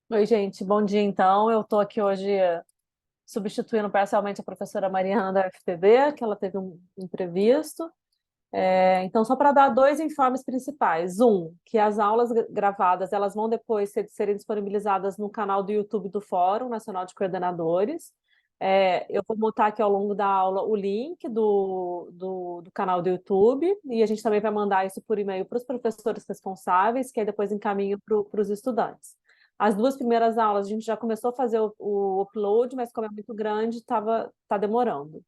Oi, gente, bom dia então. Eu estou aqui hoje substituindo parcialmente a professora Mariana da FTB, que ela teve um imprevisto. Então, só para dar dois informes principais. Um, que as aulas gravadas elas vão depois serem disponibilizadas no canal do YouTube do Fórum Nacional de Coordenadores. Eu vou botar aqui ao longo da aula o link do canal do YouTube e a gente também vai mandar isso por e-mail para os professores responsáveis, que aí depois encaminha para os estudantes. As duas primeiras aulas a gente já começou a fazer o upload, mas como é muito grande, tá demorando.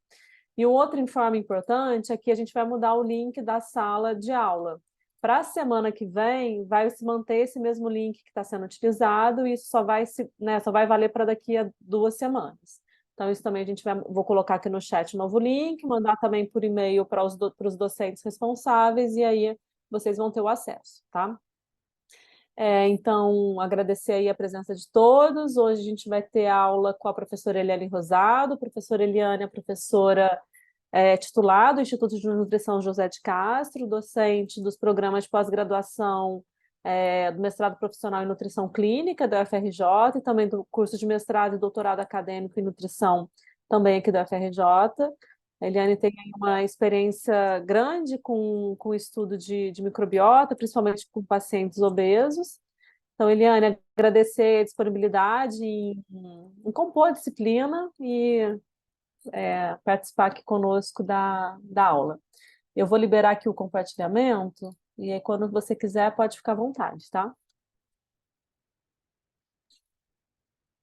E um outro informe importante é que a gente vai mudar o link da sala de aula. Para a semana que vem, vai se manter esse mesmo link que está sendo utilizado, e isso só vai valer para daqui a 2 semanas. Então, isso também vou colocar aqui no chat o novo link, mandar também por e-mail para os docentes responsáveis, e aí vocês vão ter o acesso, tá? Então, agradecer aí a presença de todos. Hoje a gente vai ter aula com a professora Eliane Rosado. A professora Eliane é professora titular do Instituto de Nutrição José de Castro, docente dos programas de pós-graduação do mestrado profissional em nutrição clínica da UFRJ e também do curso de mestrado e doutorado acadêmico em nutrição também aqui da UFRJ. A Eliane tem uma experiência grande com o estudo de microbiota, principalmente com pacientes obesos. Então, Eliane, agradecer a disponibilidade em compor a disciplina e participar aqui conosco da aula. Eu vou liberar aqui o compartilhamento e aí, quando você quiser, pode ficar à vontade, tá?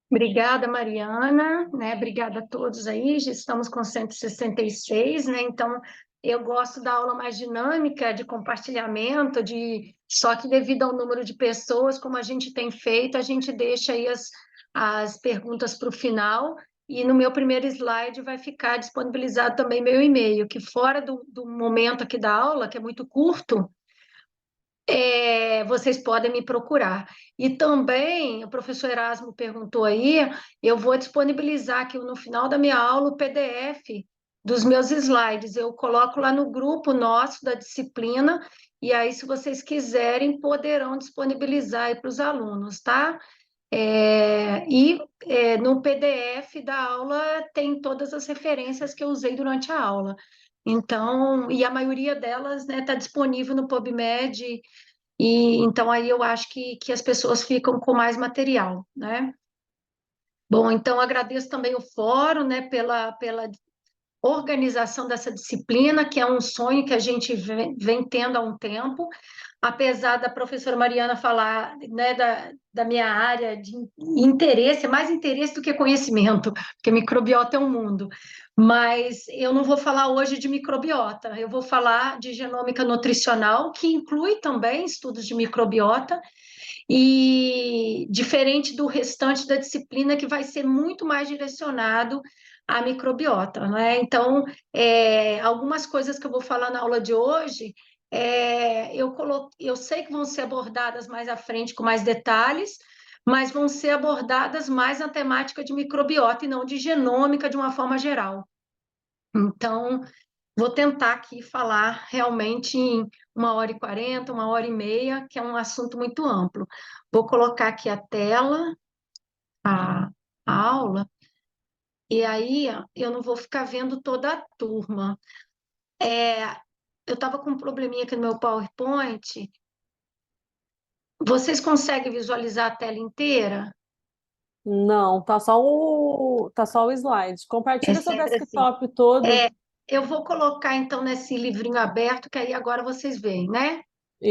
Obrigada, Mariana, né? Obrigada a todos aí. Já estamos com 166, né? Então, eu gosto da aula mais dinâmica, de compartilhamento, só que devido ao número de pessoas, como a gente tem feito, a gente deixa aí as perguntas para o final. E no meu primeiro slide vai ficar disponibilizado também meu e-mail, que fora do momento aqui da aula, que é muito curto, vocês podem me procurar. E também, o professor Erasmo perguntou aí, eu vou disponibilizar aqui no final da minha aula o PDF dos meus slides. Eu coloco lá no grupo nosso da disciplina, e aí, se vocês quiserem, poderão disponibilizar aí para os alunos, tá? No PDF da aula tem todas as referências que eu usei durante a aula. Então, e a maioria delas, né, está disponível no PubMed, e então aí eu acho que as pessoas ficam com mais material, né? Bom, então agradeço também o fórum, né, pela organização dessa disciplina, que é um sonho que a gente vem tendo há um tempo, apesar da professora Mariana falar, né, da minha área de interesse, é mais interesse do que conhecimento, porque microbiota é um mundo. Mas eu não vou falar hoje de microbiota, eu vou falar de genômica nutricional, que inclui também estudos de microbiota, e diferente do restante da disciplina, que vai ser muito mais direcionado à microbiota, né? Então, algumas coisas que eu vou falar na aula de hoje, eu sei que vão ser abordadas mais à frente com mais detalhes, mas vão ser abordadas mais na temática de microbiota e não de genômica de uma forma geral. Então, vou tentar aqui falar realmente em 1h40, 1h30, que é um assunto muito amplo. Vou colocar aqui a tela, a, a aula, e aí ó, eu não vou ficar vendo toda a turma. Eu estava com um probleminha aqui no meu PowerPoint. Vocês conseguem visualizar a tela inteira? Não, tá só o slide. É Compartilha seu sempre assim. desktop todo. É, eu vou colocar então nesse livrinho aberto, que aí agora vocês veem, né?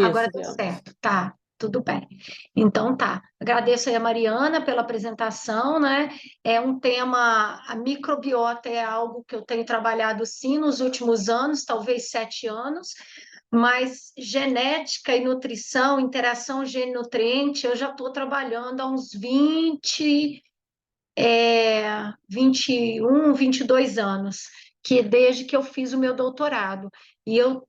Agora Isso, deu vemos. certo, tá, tudo bem. Então tá. Agradeço aí a Mariana pela apresentação, né? É um tema, a microbiota é algo que eu tenho trabalhado sim nos últimos anos, talvez 7 anos, mas genética e nutrição, interação gene-nutriente, eu já estou trabalhando há uns 21, 22 anos, que desde que eu fiz o meu doutorado, e eu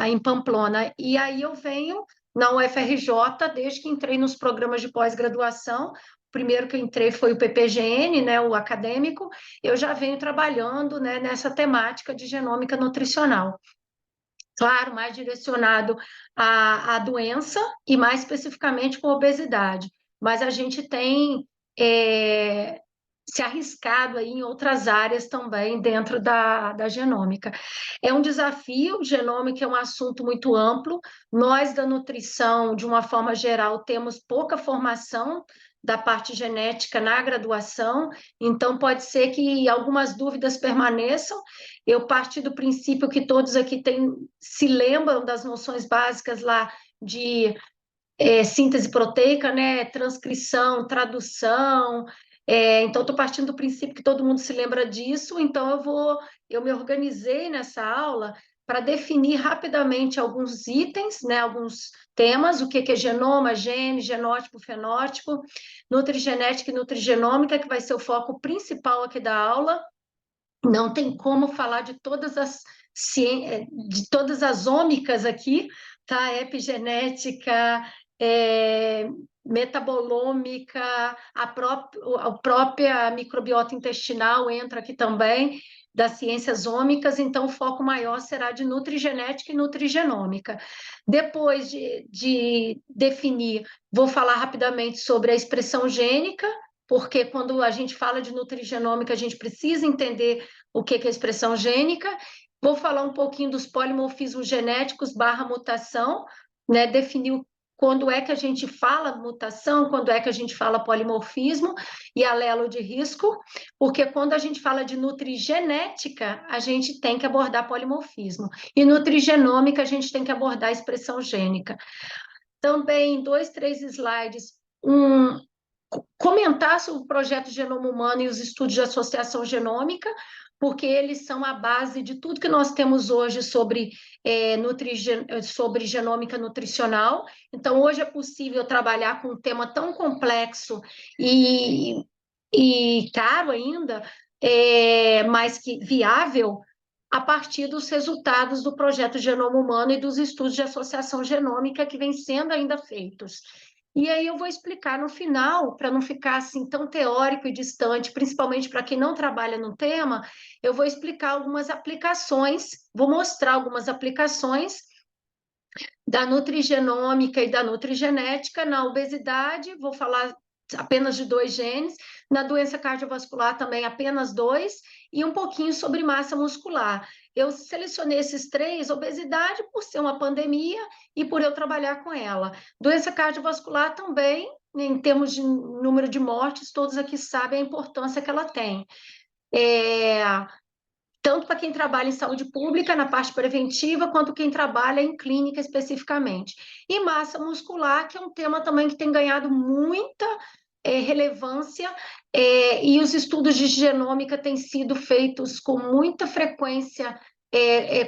em Pamplona, e aí eu venho na UFRJ, desde que entrei nos programas de pós-graduação. O primeiro que eu entrei foi o PPGN, né, o acadêmico. Eu já venho trabalhando, né, nessa temática de genômica nutricional. Claro, mais direcionado à doença e mais especificamente com obesidade. mas a gente tem é, se arriscado aí em outras áreas também dentro da genômica. É um desafio, genômica é um assunto muito amplo. Nós da nutrição, de uma forma geral, temos pouca formação da parte genética na graduação, então pode ser que algumas dúvidas permaneçam. Eu parti do princípio que todos aqui se lembram das noções básicas lá de síntese proteica, né? Transcrição, tradução. Então, estou partindo do princípio que todo mundo se lembra disso, então eu me organizei nessa aula para definir rapidamente alguns itens, né, alguns temas, o que é genoma, gene, genótipo, fenótipo, nutrigenética e nutrigenômica, que vai ser o foco principal aqui da aula. Não tem como falar de todas as ômicas aqui, tá? Epigenética, é, metabolômica, a própria microbiota intestinal entra aqui também, das ciências ômicas, então o foco maior será de nutrigenética e nutrigenômica. Depois de definir, vou falar rapidamente sobre a expressão gênica, porque quando a gente fala de nutrigenômica, a gente precisa entender o que é expressão gênica. Vou falar um pouquinho dos polimorfismos genéticos barra mutação, né? Definir quando é que a gente fala mutação, quando é que a gente fala polimorfismo e alelo de risco, porque quando a gente fala de nutrigenética, a gente tem que abordar polimorfismo, e nutrigenômica, a gente tem que abordar a expressão gênica. Também, 2, 3 slides, comentar sobre o projeto Genoma Humano e os estudos de associação genômica, porque eles são a base de tudo que nós temos hoje sobre, sobre genômica nutricional. Então, hoje é possível trabalhar com um tema tão complexo e caro ainda, mas que viável, a partir dos resultados do projeto Genoma Humano e dos estudos de associação genômica que vêm sendo ainda feitos. E aí eu vou explicar no final, para não ficar assim tão teórico e distante, principalmente para quem não trabalha no tema, eu vou explicar algumas aplicações, vou mostrar algumas aplicações da nutrigenômica e da nutrigenética na obesidade, vou falar apenas de 2 genes, na doença cardiovascular também apenas 2, e um pouquinho sobre massa muscular. Eu selecionei esses 3, obesidade por ser uma pandemia e por eu trabalhar com ela. Doença cardiovascular também, em termos de número de mortes, todos aqui sabem a importância que ela tem. Tanto para quem trabalha em saúde pública, na parte preventiva, quanto quem trabalha em clínica especificamente. E massa muscular, que é um tema também que tem ganhado muita relevância, e os estudos de genômica têm sido feitos com muita frequência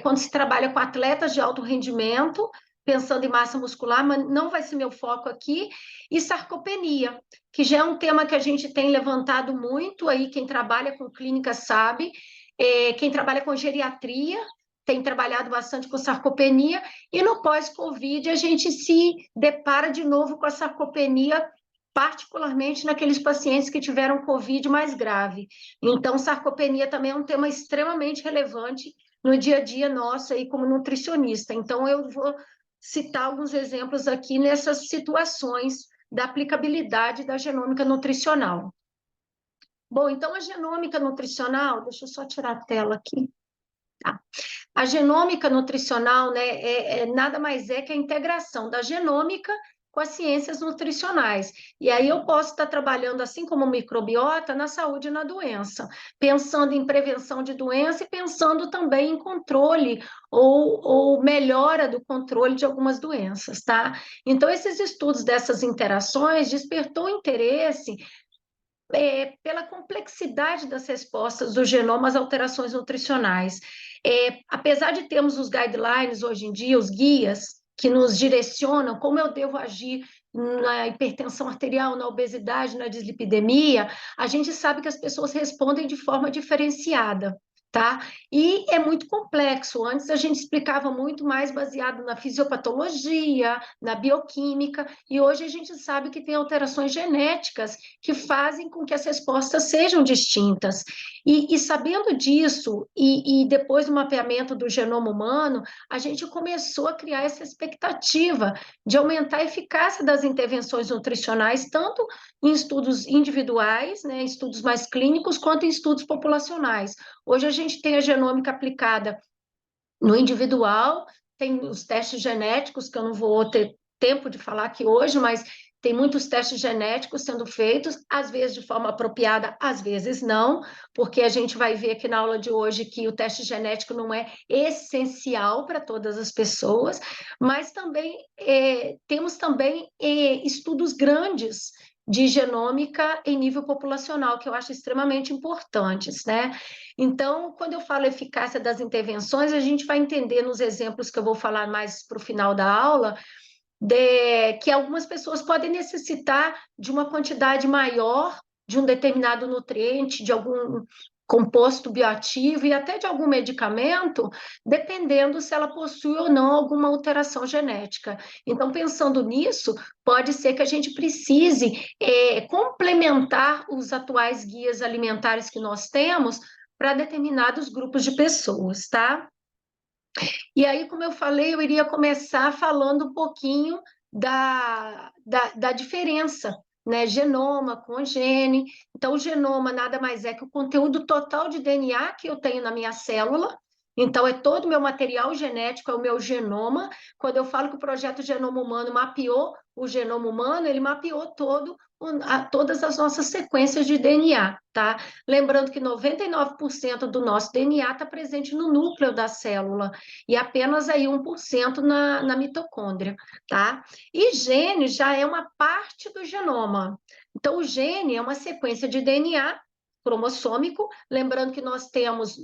quando se trabalha com atletas de alto rendimento, pensando em massa muscular, mas não vai ser meu foco aqui, e sarcopenia, que já é um tema que a gente tem levantado muito, aí quem trabalha com clínica sabe, quem trabalha com geriatria tem trabalhado bastante com sarcopenia, e no pós-Covid a gente se depara de novo com a sarcopenia, particularmente naqueles pacientes que tiveram Covid mais grave. Então, sarcopenia também é um tema extremamente relevante no dia a dia nosso aí como nutricionista. Então, eu vou citar alguns exemplos aqui nessas situações da aplicabilidade da genômica nutricional. Bom, então a genômica nutricional, deixa eu só tirar a tela aqui. Tá. A genômica nutricional, né, nada mais é que a integração da genômica com as ciências nutricionais. E aí eu posso estar trabalhando, assim como microbiota, na saúde e na doença, pensando em prevenção de doença e pensando também em controle ou melhora do controle de algumas doenças, tá? Então, esses estudos dessas interações despertou interesse pela complexidade das respostas do genoma às alterações nutricionais. Apesar de termos os guidelines hoje em dia, os guias que nos direcionam como eu devo agir na hipertensão arterial, na obesidade, na dislipidemia, a gente sabe que as pessoas respondem de forma diferenciada. tá? E é muito complexo. Antes a gente explicava muito mais baseado na fisiopatologia, na bioquímica, e hoje a gente sabe que tem alterações genéticas que fazem com que as respostas sejam distintas. E sabendo disso, e depois do mapeamento do genoma humano, a gente começou a criar essa expectativa de aumentar a eficácia das intervenções nutricionais, tanto em estudos individuais, né, estudos mais clínicos, quanto em estudos populacionais. Hoje a gente tem a genômica aplicada no individual, tem os testes genéticos, que eu não vou ter tempo de falar aqui hoje, mas tem muitos testes genéticos sendo feitos, às vezes de forma apropriada, às vezes não, porque a gente vai ver aqui na aula de hoje que o teste genético não é essencial para todas as pessoas, mas também temos também estudos grandes de genômica em nível populacional, que eu acho extremamente importantes, né? Então, quando eu falo eficácia das intervenções, a gente vai entender nos exemplos que eu vou falar mais para o final da aula, que algumas pessoas podem necessitar de uma quantidade maior de um determinado nutriente, de algum composto bioativo e até de algum medicamento, dependendo se ela possui ou não alguma alteração genética. Então, pensando nisso, pode ser que a gente precise complementar os atuais guias alimentares que nós temos para determinados grupos de pessoas, tá? E aí, como eu falei, eu iria começar falando um pouquinho da diferença, né? Genoma com gene. Então, o genoma nada mais é que o conteúdo total de DNA que eu tenho na minha célula. Então, é todo o meu material genético, é o meu genoma. Quando eu falo que o projeto Genoma Humano mapeou o genoma humano, ele mapeou todas as nossas sequências de DNA, tá? Lembrando que 99% do nosso DNA está presente no núcleo da célula e apenas aí 1% na mitocôndria, tá? E gene já é uma parte do genoma. Então, o gene é uma sequência de DNA cromossômico, lembrando que nós temos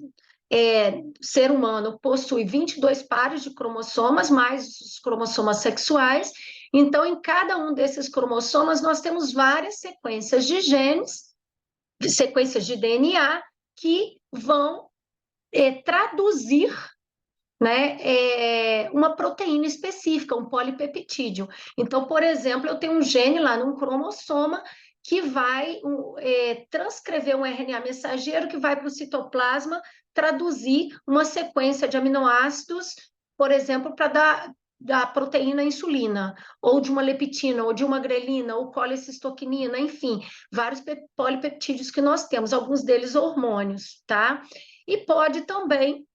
ser humano possui 22 pares de cromossomas, mais os cromossomas sexuais. Então, em cada um desses cromossomas, nós temos várias sequências de genes, sequências de DNA, que vão traduzir, né, uma proteína específica, um polipeptídeo. Então, por exemplo, eu tenho um gene lá num cromossoma que vai transcrever um RNA mensageiro que vai para o citoplasma traduzir uma sequência de aminoácidos, por exemplo, para dar da proteína insulina, ou de uma leptina, ou de uma grelina, ou colecistoquinina, enfim, vários polipeptídeos que nós temos, alguns deles hormônios, tá? E pode também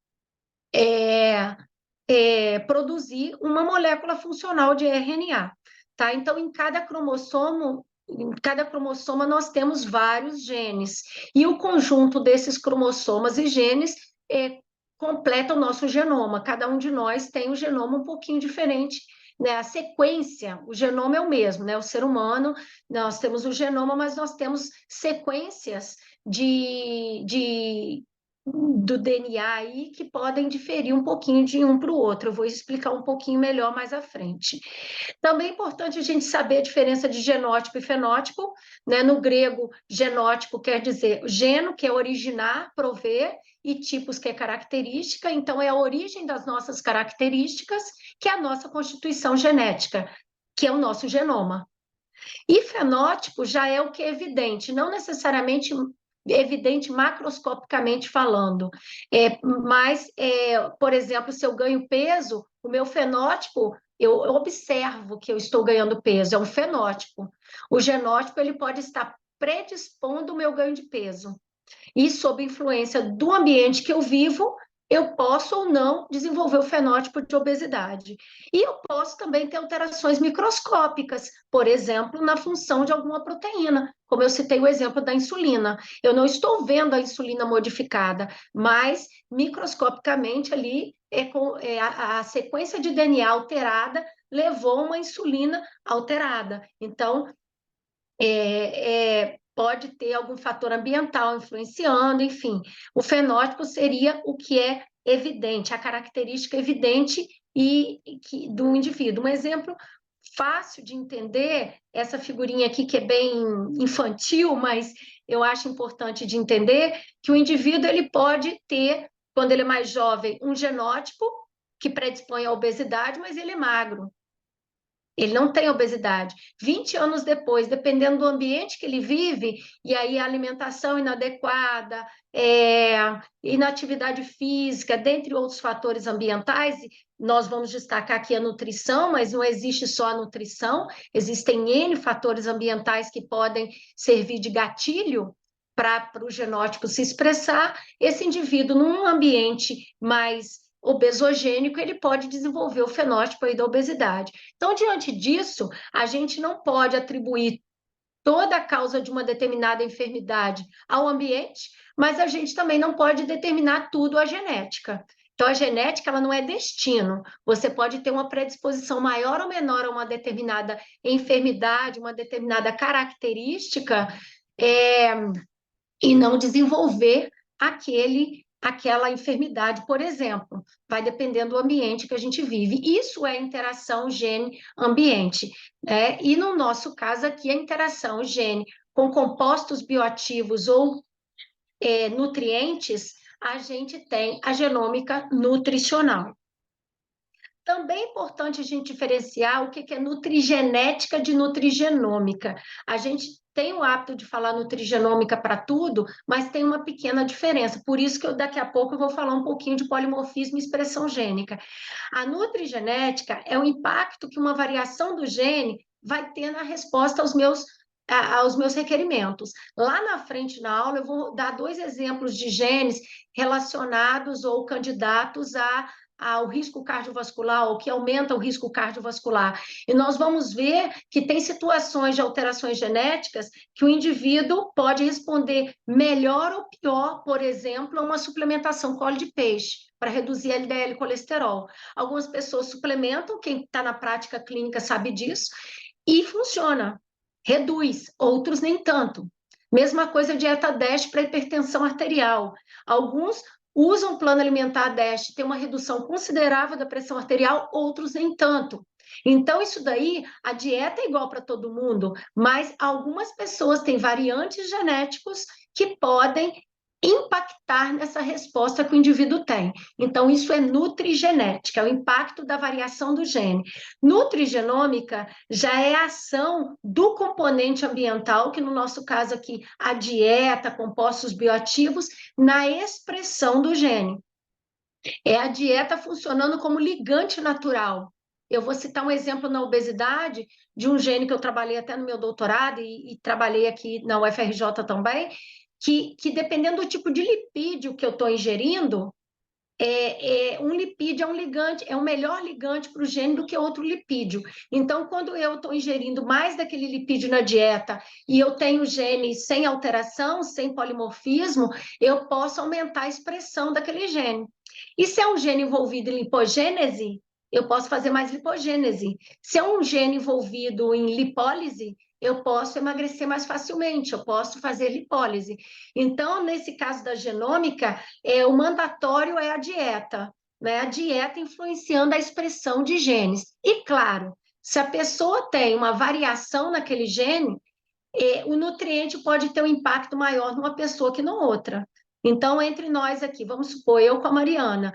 produzir uma molécula funcional de RNA, tá? Então, em cada cromossoma nós temos vários genes, e o conjunto desses cromossomas e genes completa o nosso genoma. Cada um de nós tem um genoma um pouquinho diferente, né? A sequência, o genoma é o mesmo, né? O ser humano, nós temos o genoma, mas nós temos sequências do DNA aí que podem diferir um pouquinho de um para o outro. Eu vou explicar um pouquinho melhor mais à frente. Também é importante a gente saber a diferença de genótipo e fenótipo, né? No grego, genótipo quer dizer geno, que é originar, prover, e tipos, que é característica. Então, é a origem das nossas características, que é a nossa constituição genética, que é o nosso genoma. E fenótipo já é o que é evidente, não necessariamente evidente macroscopicamente falando, mas, por exemplo, se eu ganho peso, o meu fenótipo, eu observo que eu estou ganhando peso, é um fenótipo. O genótipo, ele pode estar predispondo o meu ganho de peso. E sob influência do ambiente que eu vivo, eu posso ou não desenvolver o fenótipo de obesidade. E eu posso também ter alterações microscópicas, por exemplo, na função de alguma proteína, como eu citei o exemplo da insulina. Eu não estou vendo a insulina modificada, mas microscopicamente ali a sequência de DNA alterada levou uma insulina alterada. Então, pode ter algum fator ambiental influenciando, enfim. O fenótipo seria o que é evidente, a característica evidente do indivíduo. Um exemplo fácil de entender, essa figurinha aqui que é bem infantil, mas eu acho importante de entender que o indivíduo ele pode ter, quando ele é mais jovem, um genótipo que predispõe à obesidade, mas ele é magro. Ele não tem obesidade. 20 anos depois, dependendo do ambiente que ele vive, e aí a alimentação inadequada, inatividade física, dentre outros fatores ambientais, nós vamos destacar aqui a nutrição, mas não existe só a nutrição, existem N fatores ambientais que podem servir de gatilho para o genótipo se expressar. Esse indivíduo, num ambiente mais obesogênico, ele pode desenvolver o fenótipo aí da obesidade. Então, diante disso, a gente não pode atribuir toda a causa de uma determinada enfermidade ao ambiente, mas a gente também não pode determinar tudo à genética. Então, a genética ela não é destino. Você pode ter uma predisposição maior ou menor a uma determinada enfermidade, uma determinada característica, é, e não desenvolver aquela enfermidade, por exemplo. Vai dependendo do ambiente que a gente vive. Isso é interação gene-ambiente, né? E no nosso caso aqui, a interação gene com compostos bioativos ou nutrientes, a gente tem a genômica nutricional. Também é importante a gente diferenciar o que é nutrigenética de nutrigenômica. A gente tem o hábito de falar nutrigenômica para tudo, mas tem uma pequena diferença. Por isso que daqui a pouco eu vou falar um pouquinho de polimorfismo e expressão gênica. A nutrigenética é o impacto que uma variação do gene vai ter na resposta aos meus requerimentos. Lá na frente na aula eu vou dar 2 exemplos de genes relacionados ou candidatos ao risco cardiovascular, ou que aumenta o risco cardiovascular. E nós vamos ver que tem situações de alterações genéticas que o indivíduo pode responder melhor ou pior, por exemplo, a uma suplementação com óleo de peixe, para reduzir LDL colesterol. Algumas pessoas suplementam, quem está na prática clínica sabe disso, e funciona, reduz, outros nem tanto. Mesma coisa a dieta DASH para hipertensão arterial. Alguns usam o plano alimentar DASH, tem uma redução considerável da pressão arterial, outros nem tanto. Então, isso daí, a dieta é igual para todo mundo, mas algumas pessoas têm variantes genéticos que podem impactar nessa resposta que o indivíduo tem. Então, isso é nutrigenética, é o impacto da variação do gene. Nutrigenômica já é a ação do componente ambiental, que no nosso caso aqui, a dieta, compostos bioativos, na expressão do gene. É a dieta funcionando como ligante natural. Eu vou citar um exemplo na obesidade de um gene que eu trabalhei até no meu doutorado e trabalhei aqui na UFRJ também, que dependendo do tipo de lipídio que eu estou ingerindo, um lipídio é um ligante, é um melhor ligante para o gene do que outro lipídio. Então, quando eu estou ingerindo mais daquele lipídio na dieta e eu tenho gene sem alteração, sem polimorfismo, eu posso aumentar a expressão daquele gene. E se é um gene envolvido em lipogênese, eu posso fazer mais lipogênese. Se é um gene envolvido em lipólise, eu posso emagrecer mais facilmente, eu posso fazer lipólise. Então, nesse caso da genômica, o mandatório é a dieta, né? A dieta influenciando a expressão de genes. E, claro, se a pessoa tem uma variação naquele gene, o nutriente pode ter um impacto maior numa pessoa que na outra. Então, entre nós aqui, vamos supor, eu com a Mariana,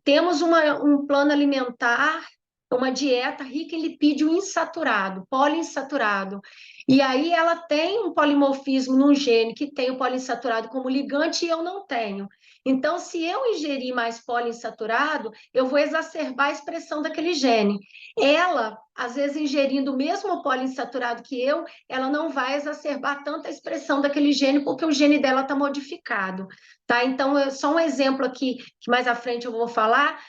temos um plano alimentar, uma dieta rica em lipídio insaturado, poliinsaturado. E aí ela tem um polimorfismo num gene que tem o poliinsaturado como ligante e eu não tenho. Então, se eu ingerir mais poliinsaturado, eu vou exacerbar a expressão daquele gene. Ela, às vezes, ingerindo o mesmo poliinsaturado que eu, ela não vai exacerbar tanta expressão daquele gene, porque o gene dela está modificado. Tá? Então, só um exemplo aqui, que mais à frente eu vou falar,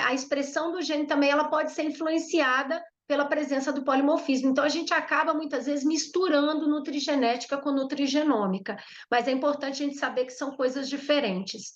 a expressão do gene também ela pode ser influenciada pela presença do polimorfismo. Então, a gente acaba, muitas vezes, misturando nutrigenética com nutrigenômica, mas é importante a gente saber que são coisas diferentes.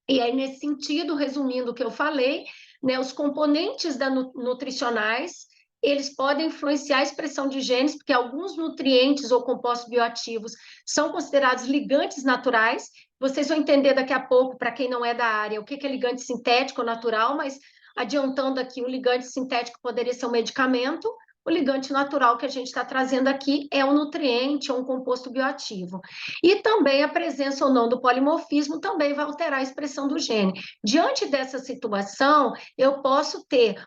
E aí, nesse sentido, resumindo o que eu falei, né, os componentes nutricionais, eles podem influenciar a expressão de genes, porque alguns nutrientes ou compostos bioativos são considerados ligantes naturais. Vocês vão entender daqui a pouco, para quem não é da área, o que é ligante sintético ou natural, mas adiantando aqui, o ligante sintético poderia ser um medicamento, o ligante natural que a gente está trazendo aqui é um nutriente, é um composto bioativo. E também a presença ou não do polimorfismo também vai alterar a expressão do gene. Diante dessa situação, eu posso ter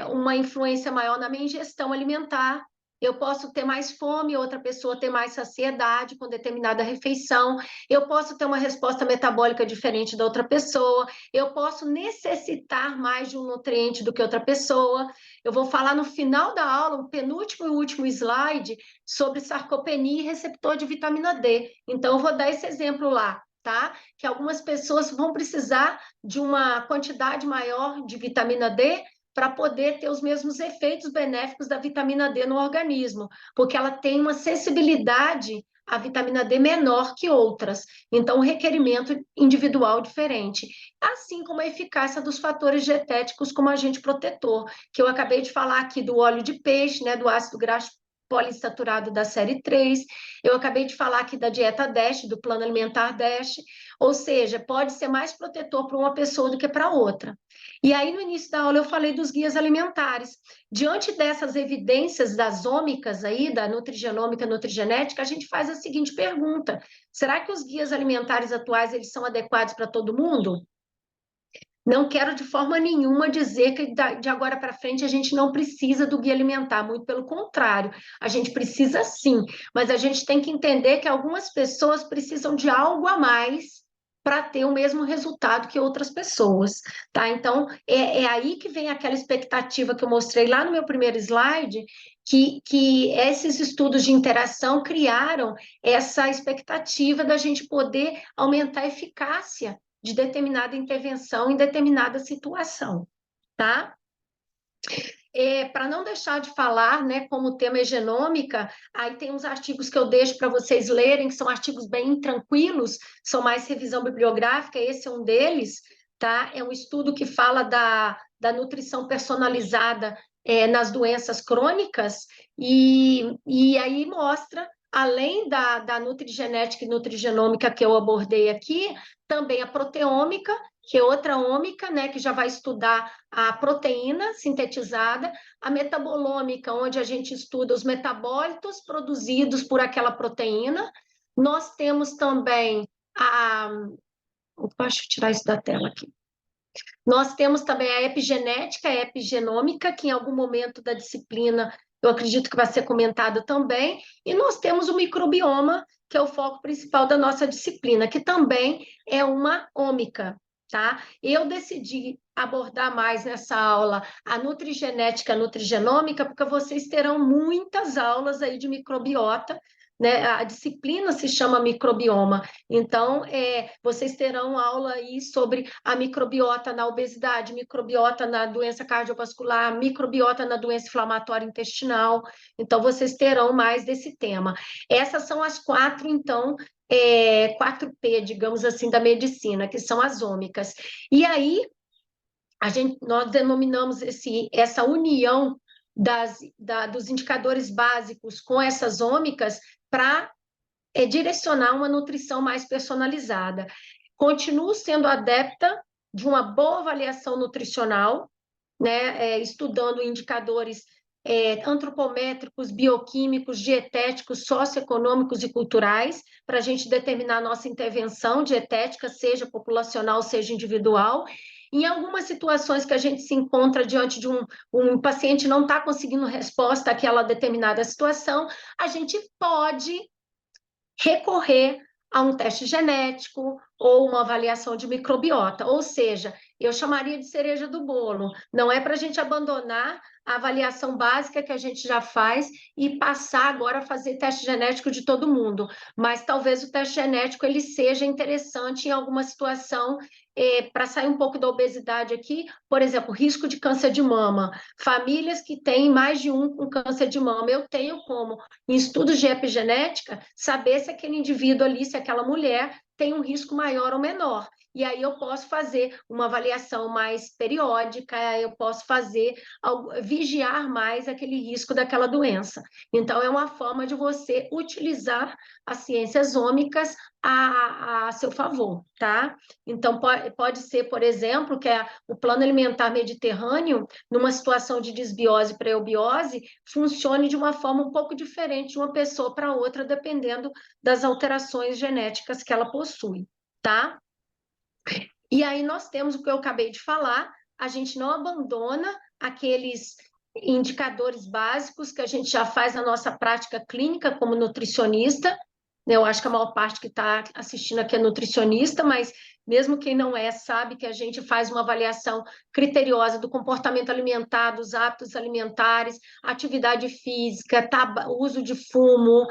uma influência maior na minha ingestão alimentar, eu posso ter mais fome, outra pessoa ter mais saciedade com determinada refeição, eu posso ter uma resposta metabólica diferente da outra pessoa, eu posso necessitar mais de um nutriente do que outra pessoa. Eu vou falar no final da aula, o penúltimo e último slide, sobre sarcopenia e receptor de vitamina D. Então, eu vou dar esse exemplo lá, tá? Que algumas pessoas vão precisar de uma quantidade maior de vitamina D para poder ter os mesmos efeitos benéficos da vitamina D no organismo, porque ela tem uma sensibilidade à vitamina D menor que outras, então o requerimento individual diferente, assim como a eficácia dos fatores dietéticos como agente protetor, que eu acabei de falar aqui do óleo de peixe, né, do ácido graxo poliinsaturado da série 3, eu acabei de falar aqui da dieta DASH, do plano alimentar DASH, ou seja, pode ser mais protetor para uma pessoa do que para outra. E aí, no início da aula, eu falei dos guias alimentares. Diante dessas evidências das ômicas aí, da nutrigenômica, nutrigenética, a gente faz a seguinte pergunta: será que os guias alimentares atuais eles são adequados para todo mundo? Não quero de forma nenhuma dizer que de agora para frente a gente não precisa do guia alimentar, muito pelo contrário, a gente precisa sim, mas a gente tem que entender que algumas pessoas precisam de algo a mais para ter o mesmo resultado que outras pessoas, tá? Então, é aí que vem aquela expectativa que eu mostrei lá no meu primeiro slide, que esses estudos de interação criaram essa expectativa da gente poder aumentar a eficácia de determinada intervenção em determinada situação, tá? Para não deixar de falar, né, como o tema é genômica, aí tem uns artigos que eu deixo para vocês lerem, que são artigos bem tranquilos, são mais revisão bibliográfica, esse é um deles, tá? É um estudo que fala da nutrição personalizada nas doenças crônicas, e aí mostra, além da nutrigenética e nutrigenômica que eu abordei aqui, também a proteômica, que é outra ômica, né, que já vai estudar a proteína sintetizada, a metabolômica, onde a gente estuda os metabólitos produzidos por aquela proteína. Nós temos também a... Opa, deixa eu tirar isso da tela aqui. Nós temos também a epigenética, a epigenômica, que em algum momento da disciplina eu acredito que vai ser comentado também, e nós temos o microbioma, que é o foco principal da nossa disciplina, que também é uma ômica, tá? Eu decidi abordar mais nessa aula a nutrigenética, a nutrigenômica, porque vocês terão muitas aulas aí de microbiota, né? A disciplina se chama microbioma, então vocês terão aula aí sobre a microbiota na obesidade, microbiota na doença cardiovascular, microbiota na doença inflamatória intestinal, então vocês terão mais desse tema. Essas são as quatro, então, 4P, digamos assim, da medicina, que são as ômicas. E aí, nós denominamos essa união dos indicadores básicos com essas ômicas para direcionar uma nutrição mais personalizada. Continuo sendo adepta de uma boa avaliação nutricional, né, estudando indicadores antropométricos, bioquímicos, dietéticos, socioeconômicos e culturais, para a gente determinar a nossa intervenção dietética, seja populacional, seja individual. Em algumas situações que a gente se encontra diante de um paciente não está conseguindo resposta àquela determinada situação, a gente pode recorrer a um teste genético ou uma avaliação de microbiota, ou seja, eu chamaria de cereja do bolo. Não é para a gente abandonar a avaliação básica que a gente já faz e passar agora a fazer teste genético de todo mundo, mas talvez o teste genético ele seja interessante em alguma situação para sair um pouco da obesidade aqui, por exemplo, risco de câncer de mama, famílias que têm mais de um com câncer de mama, eu tenho como, em estudos de epigenética, saber se aquele indivíduo ali, se aquela mulher tem um risco maior ou menor. E aí eu posso fazer uma avaliação mais periódica, eu posso fazer vigiar mais aquele risco daquela doença. Então, é uma forma de você utilizar as ciências ômicas a seu favor, tá? Então, pode ser, por exemplo, que o plano alimentar mediterrâneo, numa situação de desbiose para eubiose, funcione de uma forma um pouco diferente de uma pessoa para outra, dependendo das alterações genéticas que ela possui, tá? E aí nós temos o que eu acabei de falar, a gente não abandona aqueles indicadores básicos que a gente já faz na nossa prática clínica como nutricionista. Eu acho que a maior parte que está assistindo aqui é nutricionista, mas mesmo quem não é, sabe que a gente faz uma avaliação criteriosa do comportamento alimentar, dos hábitos alimentares, atividade física, uso de fumo,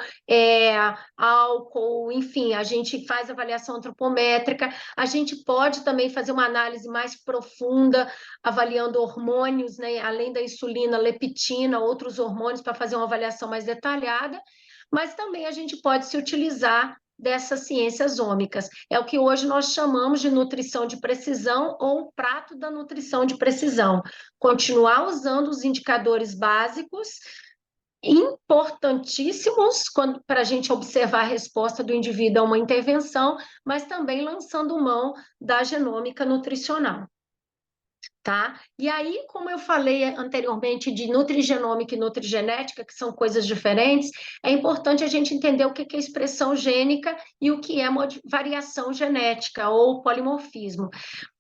álcool, enfim, a gente faz avaliação antropométrica, a gente pode também fazer uma análise mais profunda, avaliando hormônios, né, além da insulina, leptina, outros hormônios, para fazer uma avaliação mais detalhada, mas também a gente pode se utilizar dessas ciências ômicas. É o que hoje nós chamamos de nutrição de precisão ou prato da nutrição de precisão. Continuar usando os indicadores básicos, importantíssimos para a gente observar a resposta do indivíduo a uma intervenção, mas também lançando mão da genômica nutricional. Tá? E aí, como eu falei anteriormente de nutrigenômica e nutrigenética, que são coisas diferentes, é importante a gente entender o que é expressão gênica e o que é variação genética ou polimorfismo.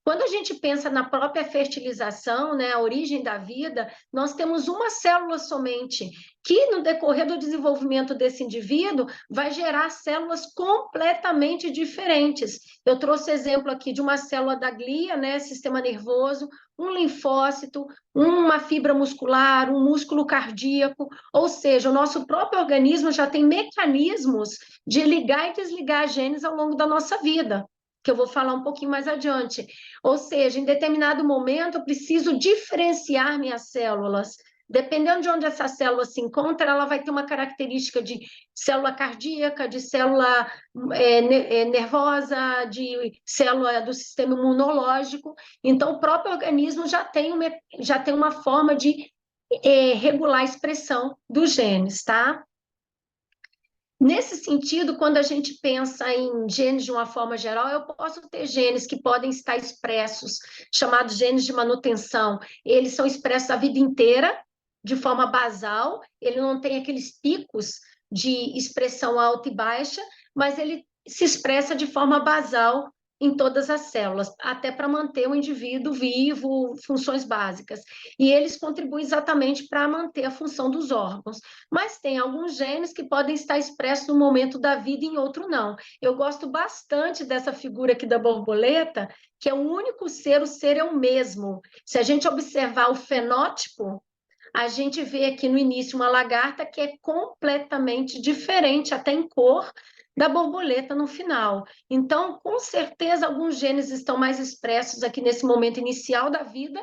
Quando a gente pensa na própria fertilização, né, a origem da vida, nós temos uma célula somente, que no decorrer do desenvolvimento desse indivíduo vai gerar células completamente diferentes. Eu trouxe exemplo aqui de uma célula da glia, né, sistema nervoso, um linfócito, uma fibra muscular, um músculo cardíaco, ou seja, o nosso próprio organismo já tem mecanismos de ligar e desligar genes ao longo da nossa vida, que eu vou falar um pouquinho mais adiante. Ou seja, em determinado momento, eu preciso diferenciar minhas células. Dependendo de onde essa célula se encontra, ela vai ter uma característica de célula cardíaca, de célula nervosa, de célula do sistema imunológico. Então, o próprio organismo já tem uma forma de regular a expressão dos genes, tá? Nesse sentido, quando a gente pensa em genes de uma forma geral, eu posso ter genes que podem estar expressos, chamados genes de manutenção. Eles são expressos a vida inteira, de forma basal, ele não tem aqueles picos de expressão alta e baixa, mas ele se expressa de forma basal em todas as células, até para manter o indivíduo vivo, funções básicas. E eles contribuem exatamente para manter a função dos órgãos. Mas tem alguns genes que podem estar expressos no momento da vida e em outro não. Eu gosto bastante dessa figura aqui da borboleta, que é o único ser, o ser é o mesmo. Se a gente observar o fenótipo, a gente vê aqui no início uma lagarta que é completamente diferente, até em cor, da borboleta no final. Então, com certeza, alguns genes estão mais expressos aqui nesse momento inicial da vida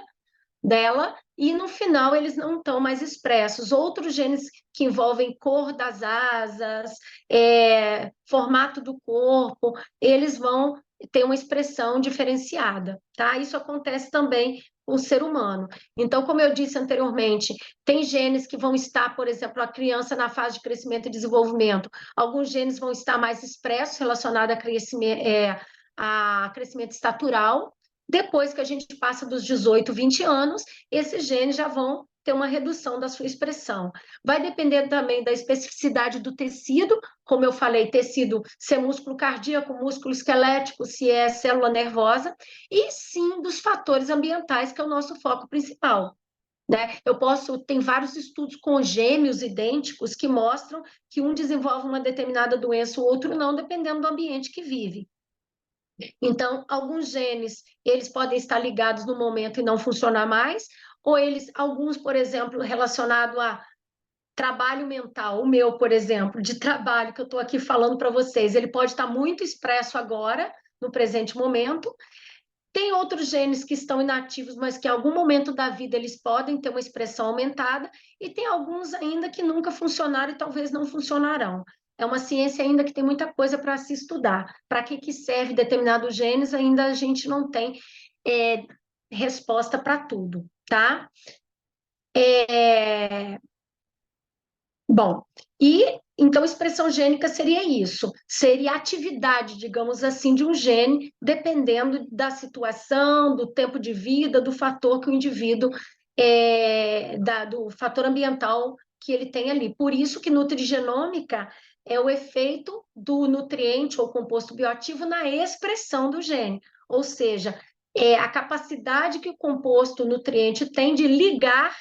dela, e no final eles não estão mais expressos. Outros genes que envolvem cor das asas, formato do corpo, eles vão ter uma expressão diferenciada, tá? Isso acontece também com o ser humano. Então, como eu disse anteriormente, tem genes que vão estar, por exemplo, a criança na fase de crescimento e desenvolvimento, alguns genes vão estar mais expressos relacionados a crescimento estatural. Depois que a gente passa dos 18, 20 anos, esses genes já vão ter uma redução da sua expressão. Vai depender também da especificidade do tecido, como eu falei, tecido, se é músculo cardíaco, músculo esquelético, se é célula nervosa, e sim dos fatores ambientais, que é o nosso foco principal. Né? Tem vários estudos com gêmeos idênticos que mostram que um desenvolve uma determinada doença, o outro não, dependendo do ambiente que vive. Então, alguns genes, eles podem estar ligados no momento e não funcionar mais, ou alguns, por exemplo, relacionado a trabalho mental, o meu, por exemplo, de trabalho que eu estou aqui falando para vocês, ele pode estar muito expresso agora, no presente momento. Tem outros genes que estão inativos, mas que em algum momento da vida eles podem ter uma expressão aumentada, e tem alguns ainda que nunca funcionaram e talvez não funcionarão. É uma ciência ainda que tem muita coisa para se estudar. Para que serve determinados genes, ainda a gente não tem resposta para tudo, tá? É, Bom, e então expressão gênica seria isso, seria a atividade, digamos assim, de um gene, dependendo da situação, do tempo de vida, do fator que o indivíduo, do fator ambiental que ele tem ali. Por isso que nutrigenômica é o efeito do nutriente ou composto bioativo na expressão do gene, ou seja, é a capacidade que o composto nutriente tem de ligar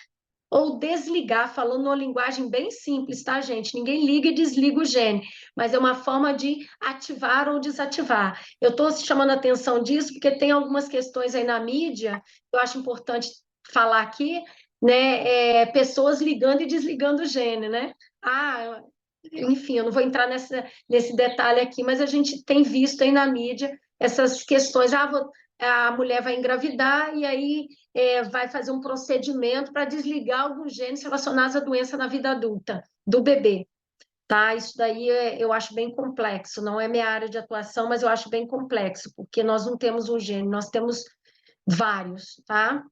ou desligar, falando uma linguagem bem simples, tá, gente? Ninguém liga e desliga o gene, mas é uma forma de ativar ou desativar. Eu estou chamando a atenção disso porque tem algumas questões aí na mídia, que eu acho importante falar aqui, né? Pessoas ligando e desligando o gene, né? Enfim, eu não vou entrar nesse detalhe aqui, mas a gente tem visto aí na mídia essas questões. A mulher vai engravidar e aí vai fazer um procedimento para desligar alguns genes relacionados à doença na vida adulta do bebê, tá? Isso daí eu acho bem complexo, não é minha área de atuação, mas eu acho bem complexo, porque nós não temos um gene, nós temos vários, tá?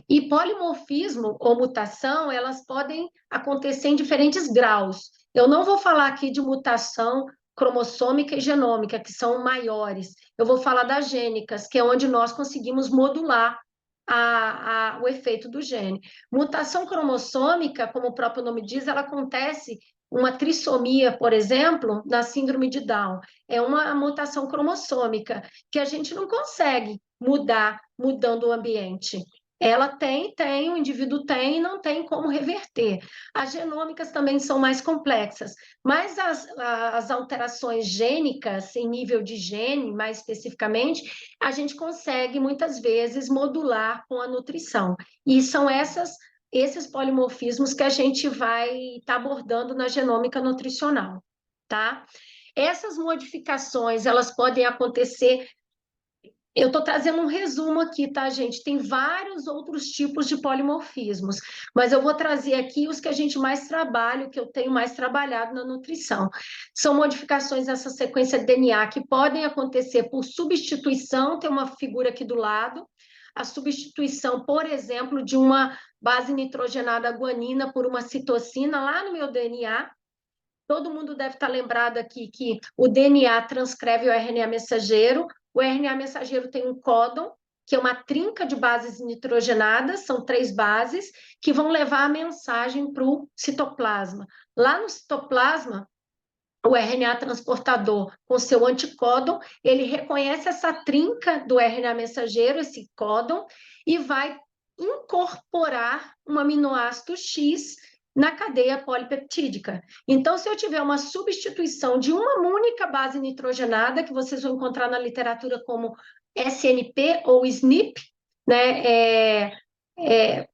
E polimorfismo ou mutação, elas podem acontecer em diferentes graus. Eu não vou falar aqui de mutação cromossômica e genômica, que são maiores. Eu vou falar das gênicas, que é onde nós conseguimos modular o efeito do gene. Mutação cromossômica, como o próprio nome diz, ela acontece uma trissomia, por exemplo, na síndrome de Down. É uma mutação cromossômica que a gente não consegue mudar mudando o ambiente. Ela o indivíduo tem e não tem como reverter. As genômicas também são mais complexas, mas as alterações gênicas, em nível de gene, mais especificamente, a gente consegue muitas vezes modular com a nutrição. E são esses polimorfismos que a gente vai estar abordando na genômica nutricional, tá? Essas modificações, elas podem acontecer. Eu estou trazendo um resumo aqui, tá, gente? Tem vários outros tipos de polimorfismos, mas eu vou trazer aqui os que a gente mais trabalha, o que eu tenho mais trabalhado na nutrição. São modificações nessa sequência de DNA que podem acontecer por substituição, tem uma figura aqui do lado, a substituição, por exemplo, de uma base nitrogenada guanina por uma citosina lá no meu DNA. Todo mundo deve estar lembrado aqui que o DNA transcreve o RNA mensageiro. O RNA mensageiro tem um códon, que é uma trinca de bases nitrogenadas, são 3 bases, que vão levar a mensagem para o citoplasma. Lá no citoplasma, o RNA transportador, com seu anticódon, ele reconhece essa trinca do RNA mensageiro, esse códon, e vai incorporar um aminoácido X na cadeia polipeptídica. Então, se eu tiver uma substituição de uma única base nitrogenada, que vocês vão encontrar na literatura como SNP ou SNP, né?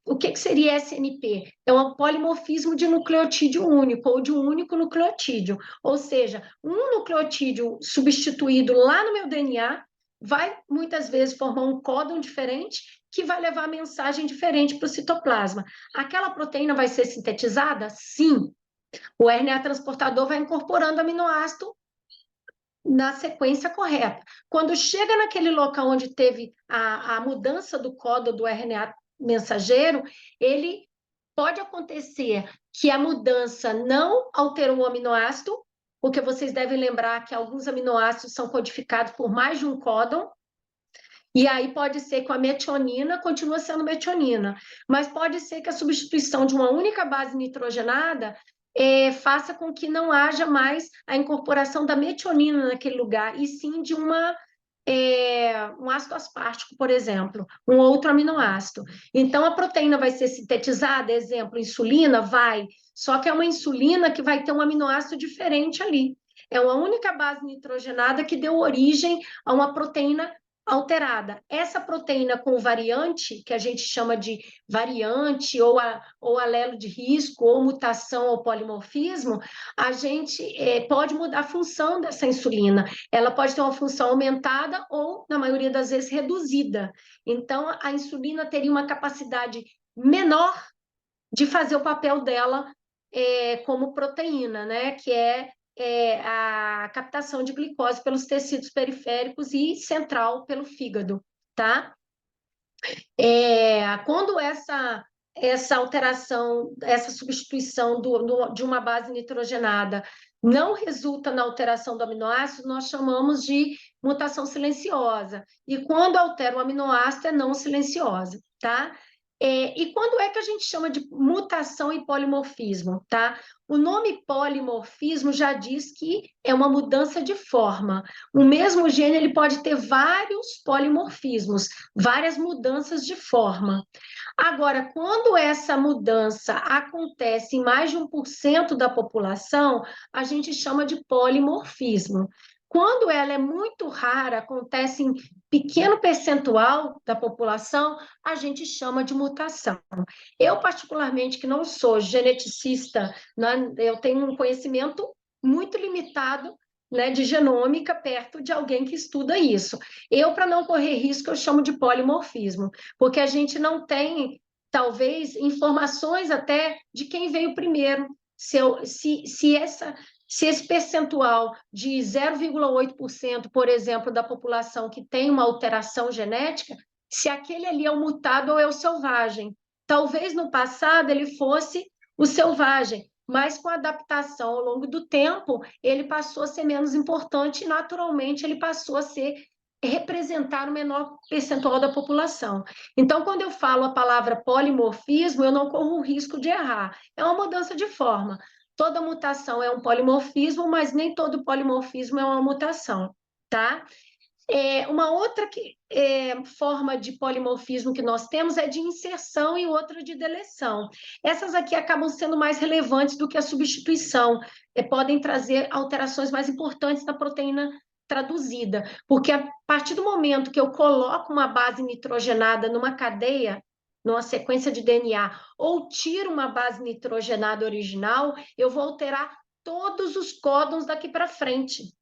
O que seria SNP? É um polimorfismo de nucleotídeo único ou de um único nucleotídeo. Ou seja, um nucleotídeo substituído lá no meu DNA vai muitas vezes formar um códon diferente que vai levar a mensagem diferente para o citoplasma. Aquela proteína vai ser sintetizada? Sim. O RNA transportador vai incorporando aminoácido na sequência correta. Quando chega naquele local onde teve a mudança do códon do RNA mensageiro, ele pode acontecer que a mudança não alterou o aminoácido, porque vocês devem lembrar que alguns aminoácidos são codificados por mais de um códon, e aí pode ser que a metionina continua sendo metionina, mas pode ser que a substituição de uma única base nitrogenada faça com que não haja mais a incorporação da metionina naquele lugar, e sim de um ácido aspartico, por exemplo, um outro aminoácido. Então, a proteína vai ser sintetizada, exemplo, insulina, vai, só que é uma insulina que vai ter um aminoácido diferente ali. É uma única base nitrogenada que deu origem a uma proteína alterada. Essa proteína com variante, que a gente chama de variante, ou alelo de risco, ou mutação ou polimorfismo, a gente pode mudar a função dessa insulina. Ela pode ter uma função aumentada ou, na maioria das vezes, reduzida. Então, a insulina teria uma capacidade menor de fazer o papel dela como proteína, né? Que a captação de glicose pelos tecidos periféricos e central pelo fígado, tá? Quando essa alteração, essa substituição de uma base nitrogenada não resulta na alteração do aminoácido, nós chamamos de mutação silenciosa. E quando altera o aminoácido, é não silenciosa, tá? E quando é que a gente chama de mutação e polimorfismo, tá? O nome polimorfismo já diz que é uma mudança de forma. O mesmo gene ele pode ter vários polimorfismos, várias mudanças de forma. Agora, quando essa mudança acontece em mais de 1% da população, a gente chama de polimorfismo. Quando ela é muito rara, acontece em pequeno percentual da população, a gente chama de mutação. Eu, particularmente, que não sou geneticista, né, eu tenho um conhecimento muito limitado, né, de genômica perto de alguém que estuda isso. Eu, para não correr risco, eu chamo de polimorfismo, porque a gente não tem, talvez, informações até de quem veio primeiro. Se esse percentual de 0,8%, por exemplo, da população que tem uma alteração genética, se aquele ali é o mutado ou é o selvagem. Talvez no passado ele fosse o selvagem, mas com a adaptação ao longo do tempo, ele passou a ser menos importante e, naturalmente, ele passou a representar o menor percentual da população. Então, quando eu falo a palavra polimorfismo, eu não corro o risco de errar. É uma mudança de forma. Toda mutação é um polimorfismo, mas nem todo polimorfismo é uma mutação, tá? Uma outra forma de polimorfismo que nós temos é de inserção e outra de deleção. Essas aqui acabam sendo mais relevantes do que a substituição, podem trazer alterações mais importantes na proteína traduzida, porque a partir do momento que eu coloco uma base nitrogenada numa cadeia, numa sequência de DNA, ou tiro uma base nitrogenada original, eu vou alterar todos os códons daqui para frente.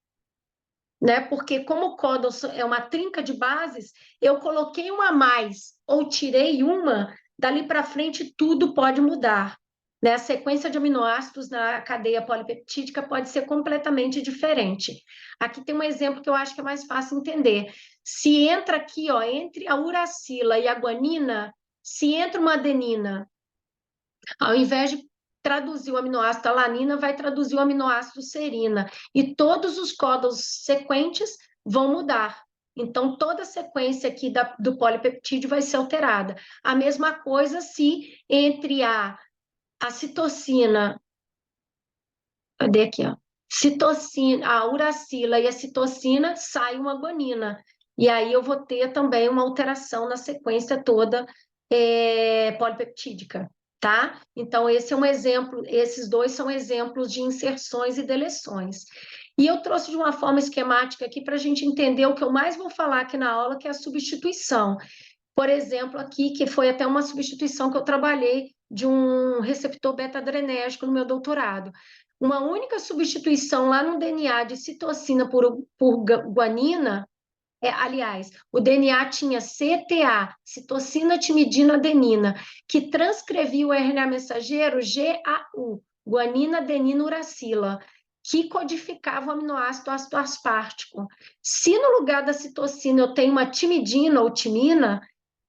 Né? Porque como o códon é uma trinca de bases, eu coloquei uma a mais ou tirei uma, dali para frente tudo pode mudar. Né? A sequência de aminoácidos na cadeia polipeptídica pode ser completamente diferente. Aqui tem um exemplo que eu acho que é mais fácil entender. Se entra aqui, ó, entre a uracila e a guanina, se entra uma adenina, ao invés de traduzir o aminoácido alanina, vai traduzir o aminoácido serina. E todos os códons sequentes vão mudar. Então, toda a sequência aqui do polipeptídeo vai ser alterada. A mesma coisa se entre a citocina, cadê aqui, ó? Citocina, a uracila e a citocina, sai uma guanina. E aí eu vou ter também uma alteração na sequência toda polipeptídica. Tá? Então, esse é um exemplo, esses dois são exemplos de inserções e deleções. E eu trouxe de uma forma esquemática aqui para a gente entender o que eu mais vou falar aqui na aula, que é a substituição. Por exemplo, aqui, que foi até uma substituição que eu trabalhei de um receptor beta-adrenérgico no meu doutorado. Uma única substituição lá no DNA de citocina por guanina, aliás, o DNA tinha CTA, citocina, timidina, adenina, que transcrevia o RNA mensageiro GAU, guanina, adenina, uracila, que codificava o aminoácido ácido aspartico. Se no lugar da citocina eu tenho uma timidina ou timina,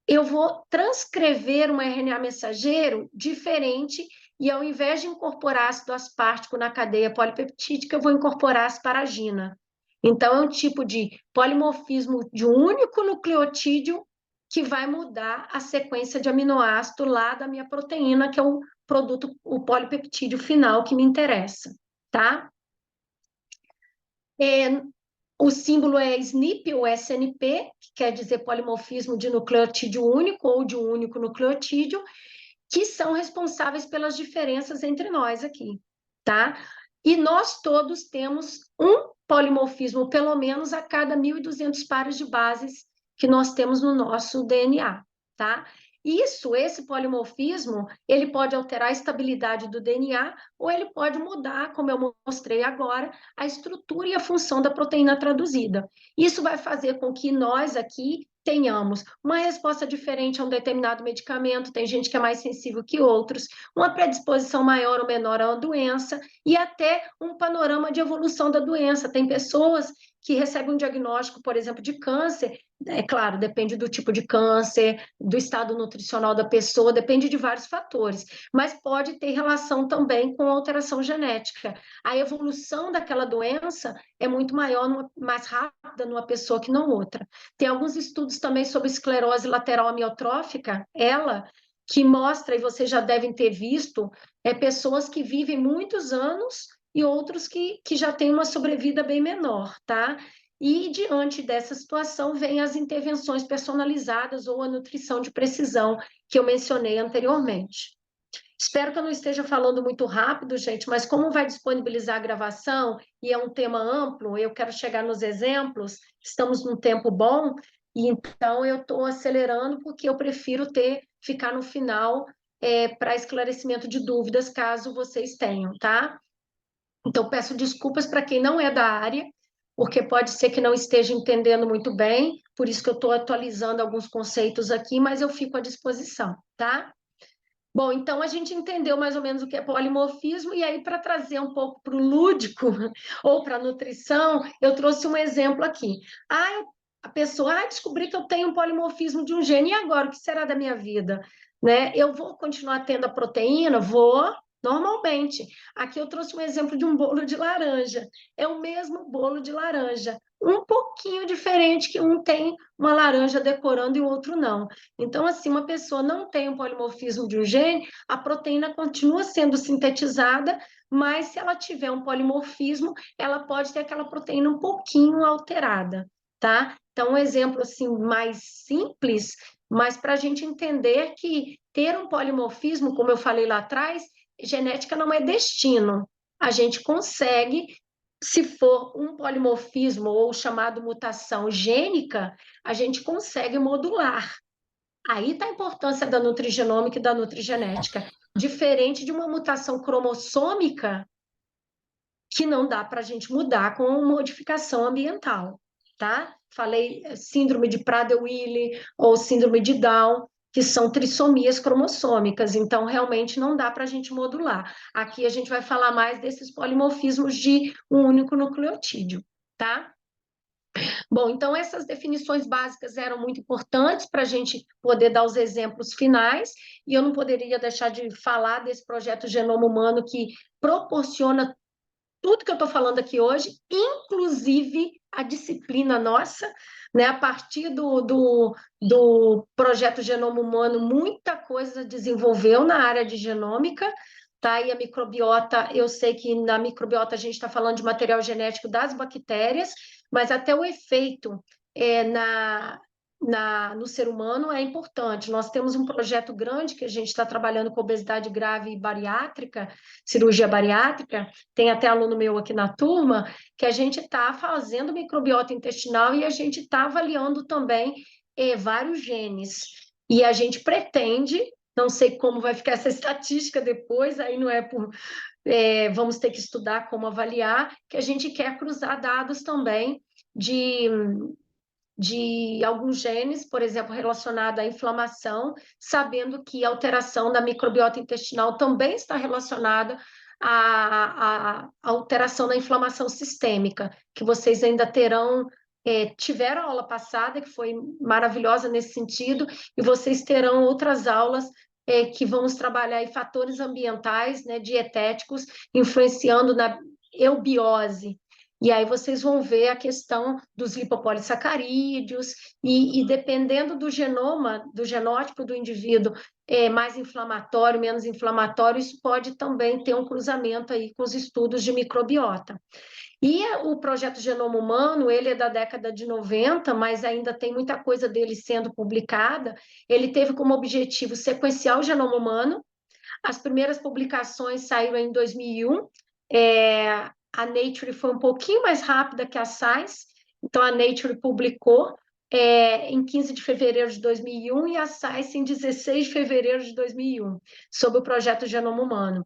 eu vou transcrever um RNA mensageiro diferente e, ao invés de incorporar ácido aspartico na cadeia polipeptídica, eu vou incorporar asparagina. Então, é um tipo de polimorfismo de um único nucleotídeo que vai mudar a sequência de aminoácido lá da minha proteína, que é o produto, o polipeptídeo final que me interessa, tá? O símbolo é SNP ou SNP, que quer dizer polimorfismo de nucleotídeo único ou de um único nucleotídeo, que são responsáveis pelas diferenças entre nós aqui, tá? E nós todos temos um polimorfismo, pelo menos a cada 1.200 pares de bases que nós temos no nosso DNA, tá? Esse polimorfismo, ele pode alterar a estabilidade do DNA ou ele pode mudar, como eu mostrei agora, a estrutura e a função da proteína traduzida. Isso vai fazer com que nós aqui tenhamos uma resposta diferente a um determinado medicamento, tem gente que é mais sensível que outros, uma predisposição maior ou menor a uma doença e até um panorama de evolução da doença. Tem pessoas que recebe um diagnóstico, por exemplo, de câncer. É claro, depende do tipo de câncer, do estado nutricional da pessoa, depende de vários fatores, mas pode ter relação também com alteração genética. A evolução daquela doença é muito maior, mais rápida numa pessoa que não outra. Tem alguns estudos também sobre esclerose lateral amiotrófica, ela que mostra, e vocês já devem ter visto, pessoas que vivem muitos anos e outros que já têm uma sobrevida bem menor, tá? E diante dessa situação vem as intervenções personalizadas ou a nutrição de precisão que eu mencionei anteriormente. Espero que eu não esteja falando muito rápido, gente, mas como vai disponibilizar a gravação e é um tema amplo, eu quero chegar nos exemplos, estamos num tempo bom, e então eu estou acelerando porque eu prefiro ficar no final para esclarecimento de dúvidas, caso vocês tenham, tá? Então, peço desculpas para quem não é da área, porque pode ser que não esteja entendendo muito bem, por isso que eu estou atualizando alguns conceitos aqui, mas eu fico à disposição, tá? Bom, então a gente entendeu mais ou menos o que é polimorfismo, e aí, para trazer um pouco para o lúdico ou para a nutrição, eu trouxe um exemplo aqui. A pessoa, descobri que eu tenho um polimorfismo de um gene, e agora, o que será da minha vida? Né? Eu vou continuar tendo a proteína? Vou, normalmente. Aqui eu trouxe um exemplo de um bolo de laranja. É o mesmo bolo de laranja, um pouquinho diferente, que um tem uma laranja decorando e o outro não. Então, assim, uma pessoa não tem um polimorfismo de um gene, a proteína continua sendo sintetizada, mas se ela tiver um polimorfismo, ela pode ter aquela proteína um pouquinho alterada, tá? Então, um exemplo assim mais simples, mas para a gente entender que ter um polimorfismo, como eu falei lá atrás, genética não é destino. A gente consegue, se for um polimorfismo ou chamado mutação gênica, a gente consegue modular. Aí está a importância da nutrigenômica e da nutrigenética. Diferente de uma mutação cromossômica, que não dá para a gente mudar com modificação ambiental, tá? Falei síndrome de Prader-Willi ou síndrome de Down, que são trissomias cromossômicas, então realmente não dá para a gente modular. Aqui a gente vai falar mais desses polimorfismos de um único nucleotídeo, tá? Bom, então essas definições básicas eram muito importantes para a gente poder dar os exemplos finais, e eu não poderia deixar de falar desse projeto Genoma Humano, que proporciona tudo que eu estou falando aqui hoje, inclusive a disciplina nossa, né? A partir do projeto Genoma Humano, muita coisa desenvolveu na área de genômica, tá? E a microbiota, eu sei que na microbiota a gente está falando de material genético das bactérias, mas até o efeito no ser humano é importante. Nós temos um projeto grande que a gente está trabalhando com obesidade grave e bariátrica, cirurgia bariátrica, tem até aluno meu aqui na turma, que a gente está fazendo microbiota intestinal e a gente está avaliando também vários genes. E a gente pretende, não sei como vai ficar essa estatística depois, aí não é por... vamos ter que estudar como avaliar, que a gente quer cruzar dados também de alguns genes, por exemplo, relacionado à inflamação, sabendo que a alteração da microbiota intestinal também está relacionada à alteração da inflamação sistêmica, que vocês ainda terão, tiveram a aula passada, que foi maravilhosa nesse sentido, e vocês terão outras aulas que vamos trabalhar em fatores ambientais, né, dietéticos, influenciando na eubiose. E aí vocês vão ver a questão dos lipopolissacarídeos e dependendo do genoma, do genótipo do indivíduo, mais inflamatório, menos inflamatório, isso pode também ter um cruzamento aí com os estudos de microbiota. E o projeto Genoma Humano, ele é da década de 90, mas ainda tem muita coisa dele sendo publicada. Ele teve como objetivo sequenciar o genoma humano. As primeiras publicações saíram em 2001. A Nature foi um pouquinho mais rápida que a Science, então a Nature publicou em 15 de fevereiro de 2001 e a Science em 16 de fevereiro de 2001, sobre o projeto Genoma Humano.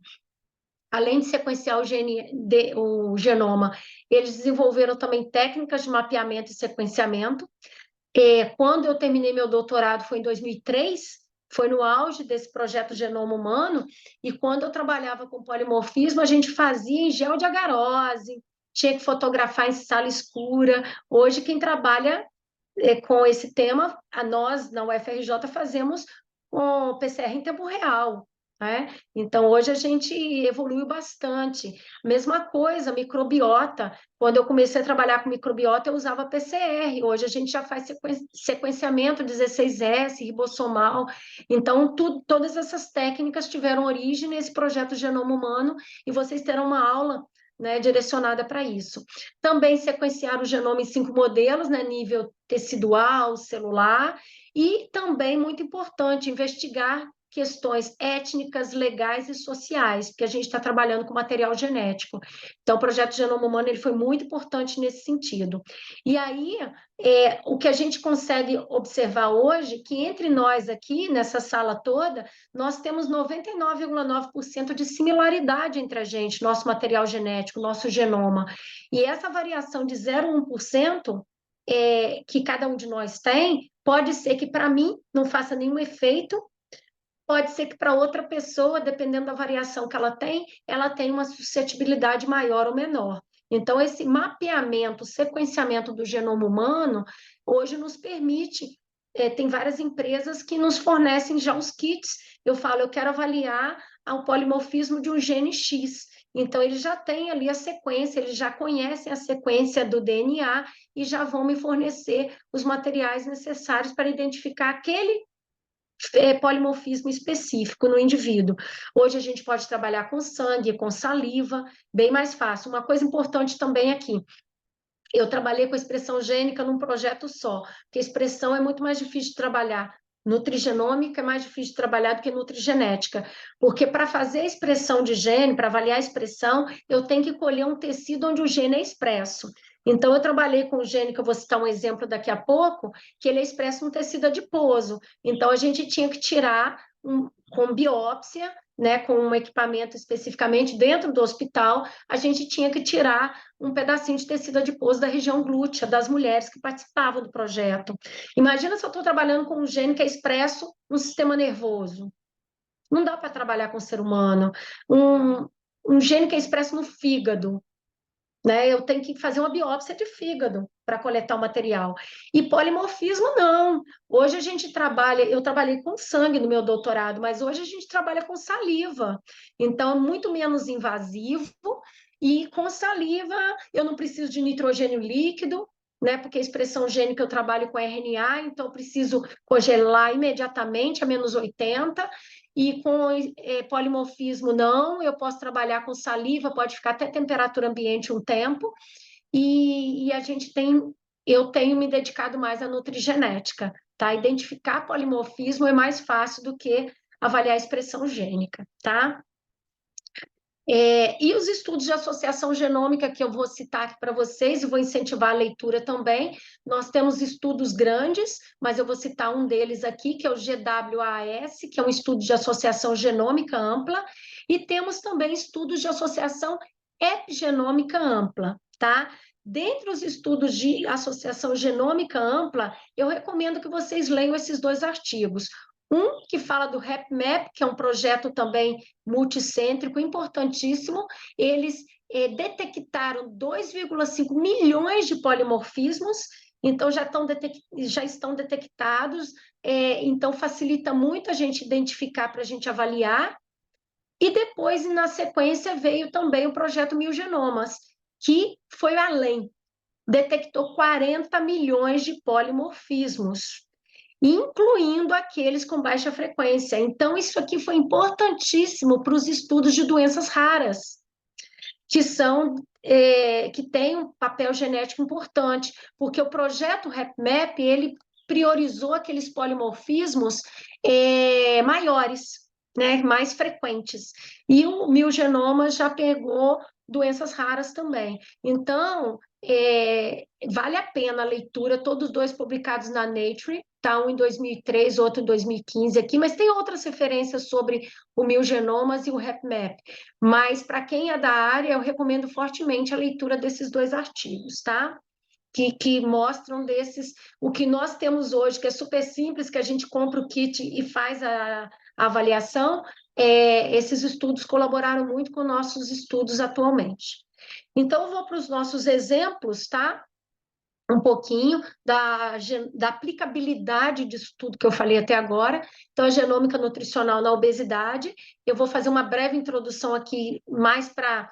Além de sequenciar o genoma, eles desenvolveram também técnicas de mapeamento e sequenciamento. Quando eu terminei meu doutorado foi em 2003, foi no auge desse projeto Genoma Humano, e quando eu trabalhava com polimorfismo, a gente fazia em gel de agarose, tinha que fotografar em sala escura. Hoje, quem trabalha com esse tema, nós, na UFRJ, fazemos com PCR em tempo real, né? Então, hoje a gente evoluiu bastante. Mesma coisa, microbiota. Quando eu comecei a trabalhar com microbiota, eu usava PCR. Hoje a gente já faz sequenciamento 16S, ribossomal. Então, todas essas técnicas tiveram origem nesse projeto Genoma Humano e vocês terão uma aula, né, direcionada para isso. Também sequenciar o genoma em 5 modelos, né, nível tecidual, celular, e também, muito importante, investigar questões étnicas, legais e sociais, porque a gente está trabalhando com material genético. Então, o projeto Genoma Humano ele foi muito importante nesse sentido. E aí, o que a gente consegue observar hoje, que entre nós aqui, nessa sala toda, nós temos 99,9% de similaridade entre a gente, nosso material genético, nosso genoma. E essa variação de 0,1% que cada um de nós tem, pode ser que para mim não faça nenhum efeito, pode ser que para outra pessoa, dependendo da variação que ela tem uma suscetibilidade maior ou menor. Então, esse mapeamento, sequenciamento do genoma humano, hoje nos permite, tem várias empresas que nos fornecem já os kits. Eu falo, eu quero avaliar o polimorfismo de um gene X. Então, eles já têm ali a sequência, eles já conhecem a sequência do DNA e já vão me fornecer os materiais necessários para identificar aquele polimorfismo específico no indivíduo. Hoje a gente pode trabalhar com sangue, com saliva, bem mais fácil. Uma coisa importante também aqui, eu trabalhei com expressão gênica num projeto só, porque expressão é muito mais difícil de trabalhar. Nutrigenômica é mais difícil de trabalhar do que nutrigenética, porque para fazer a expressão de gene, para avaliar a expressão, eu tenho que colher um tecido onde o gene é expresso. Então, eu trabalhei com o gene, que eu vou citar um exemplo daqui a pouco, que ele é expresso no tecido adiposo. Então, a gente tinha que tirar com biópsia, né, com um equipamento especificamente dentro do hospital, a gente tinha que tirar um pedacinho de tecido adiposo da região glútea das mulheres que participavam do projeto. Imagina se eu estou trabalhando com um gene que é expresso no sistema nervoso. Não dá para trabalhar com o ser humano. Um gene que é expresso no fígado, né? Eu tenho que fazer uma biópsia de fígado para coletar o material. E polimorfismo, não. Hoje a gente trabalha, eu trabalhei com sangue no meu doutorado, mas hoje a gente trabalha com saliva. Então, muito menos invasivo. E com saliva, eu não preciso de nitrogênio líquido, né? Porque a expressão gênica eu trabalho com RNA, então eu preciso congelar imediatamente a -80. E com polimorfismo, não, eu posso trabalhar com saliva, pode ficar até temperatura ambiente um tempo, e eu tenho me dedicado mais à nutrigenética, tá? Identificar polimorfismo é mais fácil do que avaliar a expressão gênica, tá? E os estudos de associação genômica que eu vou citar aqui para vocês, e vou incentivar a leitura também. Nós temos estudos grandes, mas eu vou citar um deles aqui, que é o GWAS, que é um estudo de associação genômica ampla, e temos também estudos de associação epigenômica ampla, tá? Dentre os estudos de associação genômica ampla, eu recomendo que vocês leiam esses dois artigos. Um que fala do HapMap, que é um projeto também multicêntrico, importantíssimo. Eles detectaram 2,5 milhões de polimorfismos, então já estão detectados, então facilita muito a gente identificar para a gente avaliar. E depois, na sequência, veio também o projeto Mil Genomas, que foi além, detectou 40 milhões de polimorfismos, incluindo aqueles com baixa frequência. Então, isso aqui foi importantíssimo para os estudos de doenças raras, que têm um papel genético importante, porque o projeto HapMap, ele priorizou aqueles polimorfismos maiores, né, mais frequentes. E o Mil Genomas já pegou doenças raras também. Então, vale a pena a leitura, todos dois publicados na Nature, tá? Um em 2003, outro em 2015 aqui, mas tem outras referências sobre o Mil Genomas e o HapMap. Mas, para quem é da área, eu recomendo fortemente a leitura desses dois artigos, tá? Que mostram o que nós temos hoje, que é super simples, que a gente compra o kit e faz a avaliação, esses estudos colaboraram muito com nossos estudos atualmente. Então, eu vou para os nossos exemplos, tá? Um pouquinho da aplicabilidade disso tudo que eu falei até agora. Então, a genômica nutricional na obesidade. Eu vou fazer uma breve introdução aqui, mais para.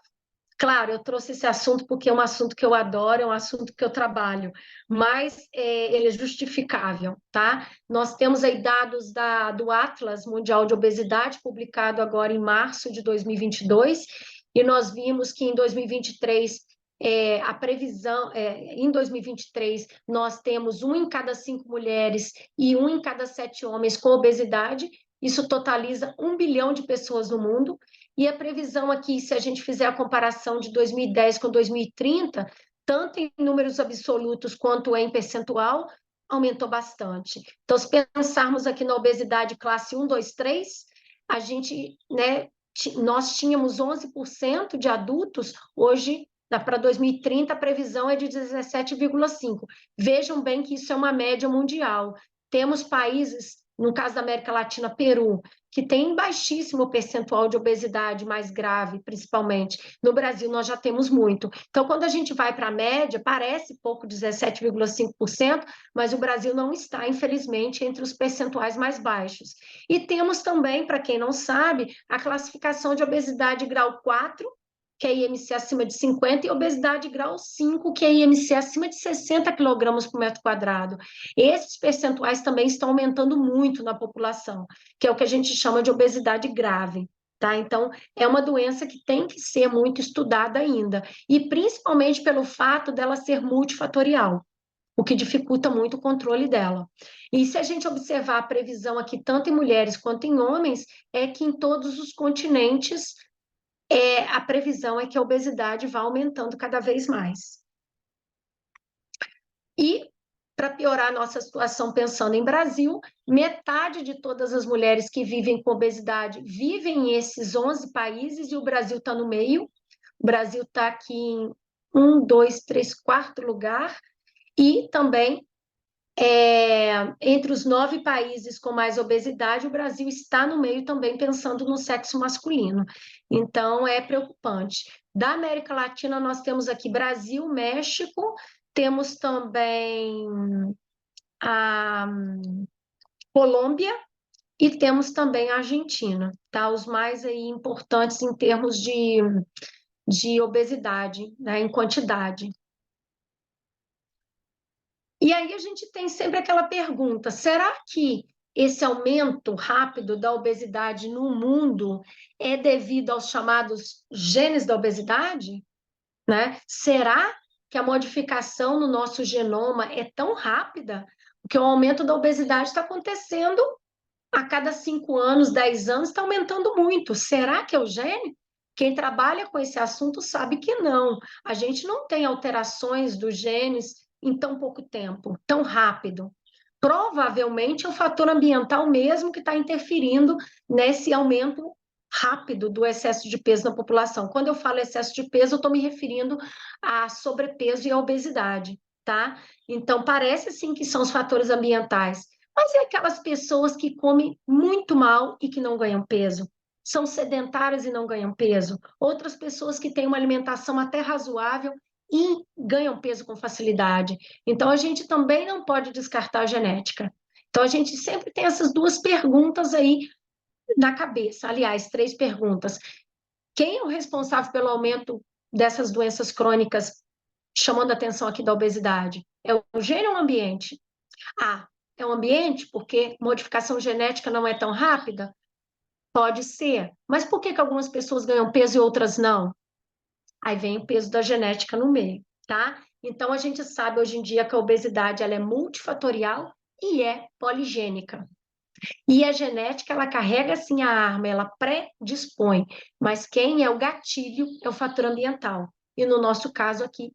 Claro, eu trouxe esse assunto porque é um assunto que eu adoro, é um assunto que eu trabalho, mas ele é justificável, tá? Nós temos aí dados do Atlas Mundial de Obesidade, publicado agora em março de 2022, e nós vimos que em 2023 a previsão, em 2023, nós temos 1 em cada 5 mulheres e 1 em cada 7 homens com obesidade. Isso totaliza 1 bilhão de pessoas no mundo. E a previsão aqui, se a gente fizer a comparação de 2010 com 2030, tanto em números absolutos quanto em percentual, aumentou bastante. Então, se pensarmos aqui na obesidade classe 1, 2, 3, a gente, né, nós tínhamos 11% de adultos, hoje para 2030, a previsão é de 17,5%. Vejam bem que isso é uma média mundial. Temos países, no caso da América Latina, Peru, que tem baixíssimo percentual de obesidade mais grave, principalmente. No Brasil, nós já temos muito. Então, quando a gente vai para a média, parece pouco, 17,5%, mas o Brasil não está, infelizmente, entre os percentuais mais baixos. E temos também, para quem não sabe, a classificação de obesidade grau 4, que é IMC acima de 50, e obesidade grau 5, que é IMC acima de 60 quilogramas por metro quadrado. Esses percentuais também estão aumentando muito na população, que é o que a gente chama de obesidade grave. Tá? Então, é uma doença que tem que ser muito estudada ainda, e principalmente pelo fato dela ser multifatorial, o que dificulta muito o controle dela. E se a gente observar a previsão aqui, tanto em mulheres quanto em homens, é que em todos os continentes a previsão é que a obesidade vá aumentando cada vez mais. E, para piorar a nossa situação, pensando em Brasil, metade de todas as mulheres que vivem com obesidade vivem em esses 11 países e o Brasil está no meio. O Brasil está aqui em 1, 2, 3, quarto lugar. E também, entre os 9 países com mais obesidade, o Brasil está no meio também, pensando no sexo masculino. Então, é preocupante. Da América Latina, nós temos aqui Brasil, México, temos também a Colômbia e temos também a Argentina, tá? Os mais aí importantes em termos de obesidade, né, em quantidade. E aí a gente tem sempre aquela pergunta: será que esse aumento rápido da obesidade no mundo é devido aos chamados genes da obesidade? Né? Será que a modificação no nosso genoma é tão rápida? Porque o aumento da obesidade está acontecendo a cada 5 anos, 10 anos, está aumentando muito. Será que é o gene? Quem trabalha com esse assunto sabe que não. A gente não tem alterações dos genes em tão pouco tempo, tão rápido. Provavelmente é o fator ambiental mesmo que está interferindo nesse aumento rápido do excesso de peso na população. Quando eu falo excesso de peso, eu estou me referindo a sobrepeso e a obesidade, tá? Então, parece sim que são os fatores ambientais, mas é aquelas pessoas que comem muito mal e que não ganham peso. São sedentárias e não ganham peso. Outras pessoas que têm uma alimentação até razoável e ganham peso com facilidade. Então, a gente também não pode descartar a genética. Então, a gente sempre tem essas duas perguntas aí na cabeça. Aliás, 3 perguntas. Quem é o responsável pelo aumento dessas doenças crônicas, chamando a atenção aqui da obesidade? É o gene ou o ambiente? Ah, é o ambiente porque modificação genética não é tão rápida? Pode ser. Mas por que algumas pessoas ganham peso e outras não? Aí vem o peso da genética no meio, tá? Então, a gente sabe hoje em dia que a obesidade ela é multifatorial e é poligênica. E a genética, ela carrega assim a arma, ela predispõe, mas quem é o gatilho é o fator ambiental. E no nosso caso aqui,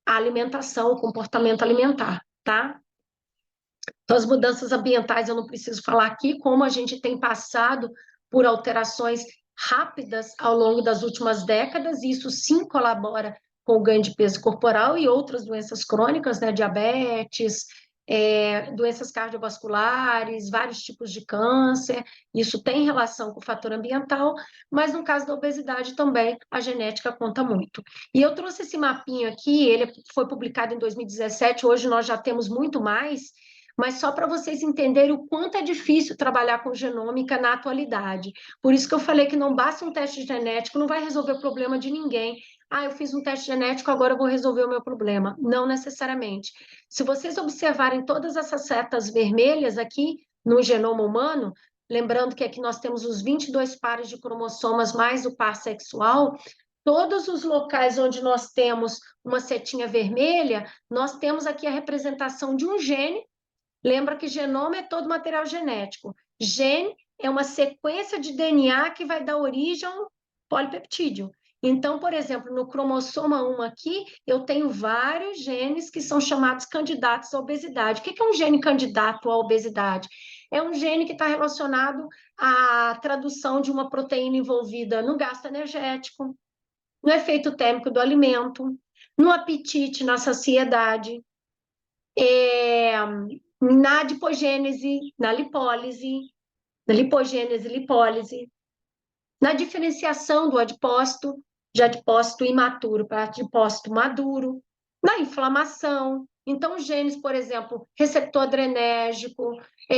a alimentação, o comportamento alimentar, tá? Então, as mudanças ambientais eu não preciso falar aqui, como a gente tem passado por alterações rápidas ao longo das últimas décadas, e isso sim colabora com o ganho de peso corporal e outras doenças crônicas, né? Diabetes, doenças cardiovasculares, vários tipos de câncer. Isso tem relação com o fator ambiental, mas no caso da obesidade também a genética conta muito. E eu trouxe esse mapinha aqui, ele foi publicado em 2017, hoje nós já temos muito mais, mas só para vocês entenderem o quanto é difícil trabalhar com genômica na atualidade. Por isso que eu falei que não basta um teste genético, não vai resolver o problema de ninguém. Ah, eu fiz um teste genético, agora eu vou resolver o meu problema. Não necessariamente. Se vocês observarem todas essas setas vermelhas aqui no genoma humano, lembrando que aqui nós temos os 22 pares de cromossomas mais o par sexual, todos os locais onde nós temos uma setinha vermelha, nós temos aqui a representação de um gene. Lembra que genoma é todo material genético. Gene é uma sequência de DNA que vai dar origem a um polipeptídeo. Então, por exemplo, no cromossoma 1 aqui, eu tenho vários genes que são chamados candidatos à obesidade. O que é um gene candidato à obesidade? É um gene que está relacionado à tradução de uma proteína envolvida no gasto energético, no efeito térmico do alimento, no apetite, na saciedade, na adipogênese, na lipólise, na lipogênese, lipólise, na diferenciação do adipócito, de adipócito imaturo para adipócito maduro, na inflamação. Então, genes, por exemplo, receptor adrenérgico,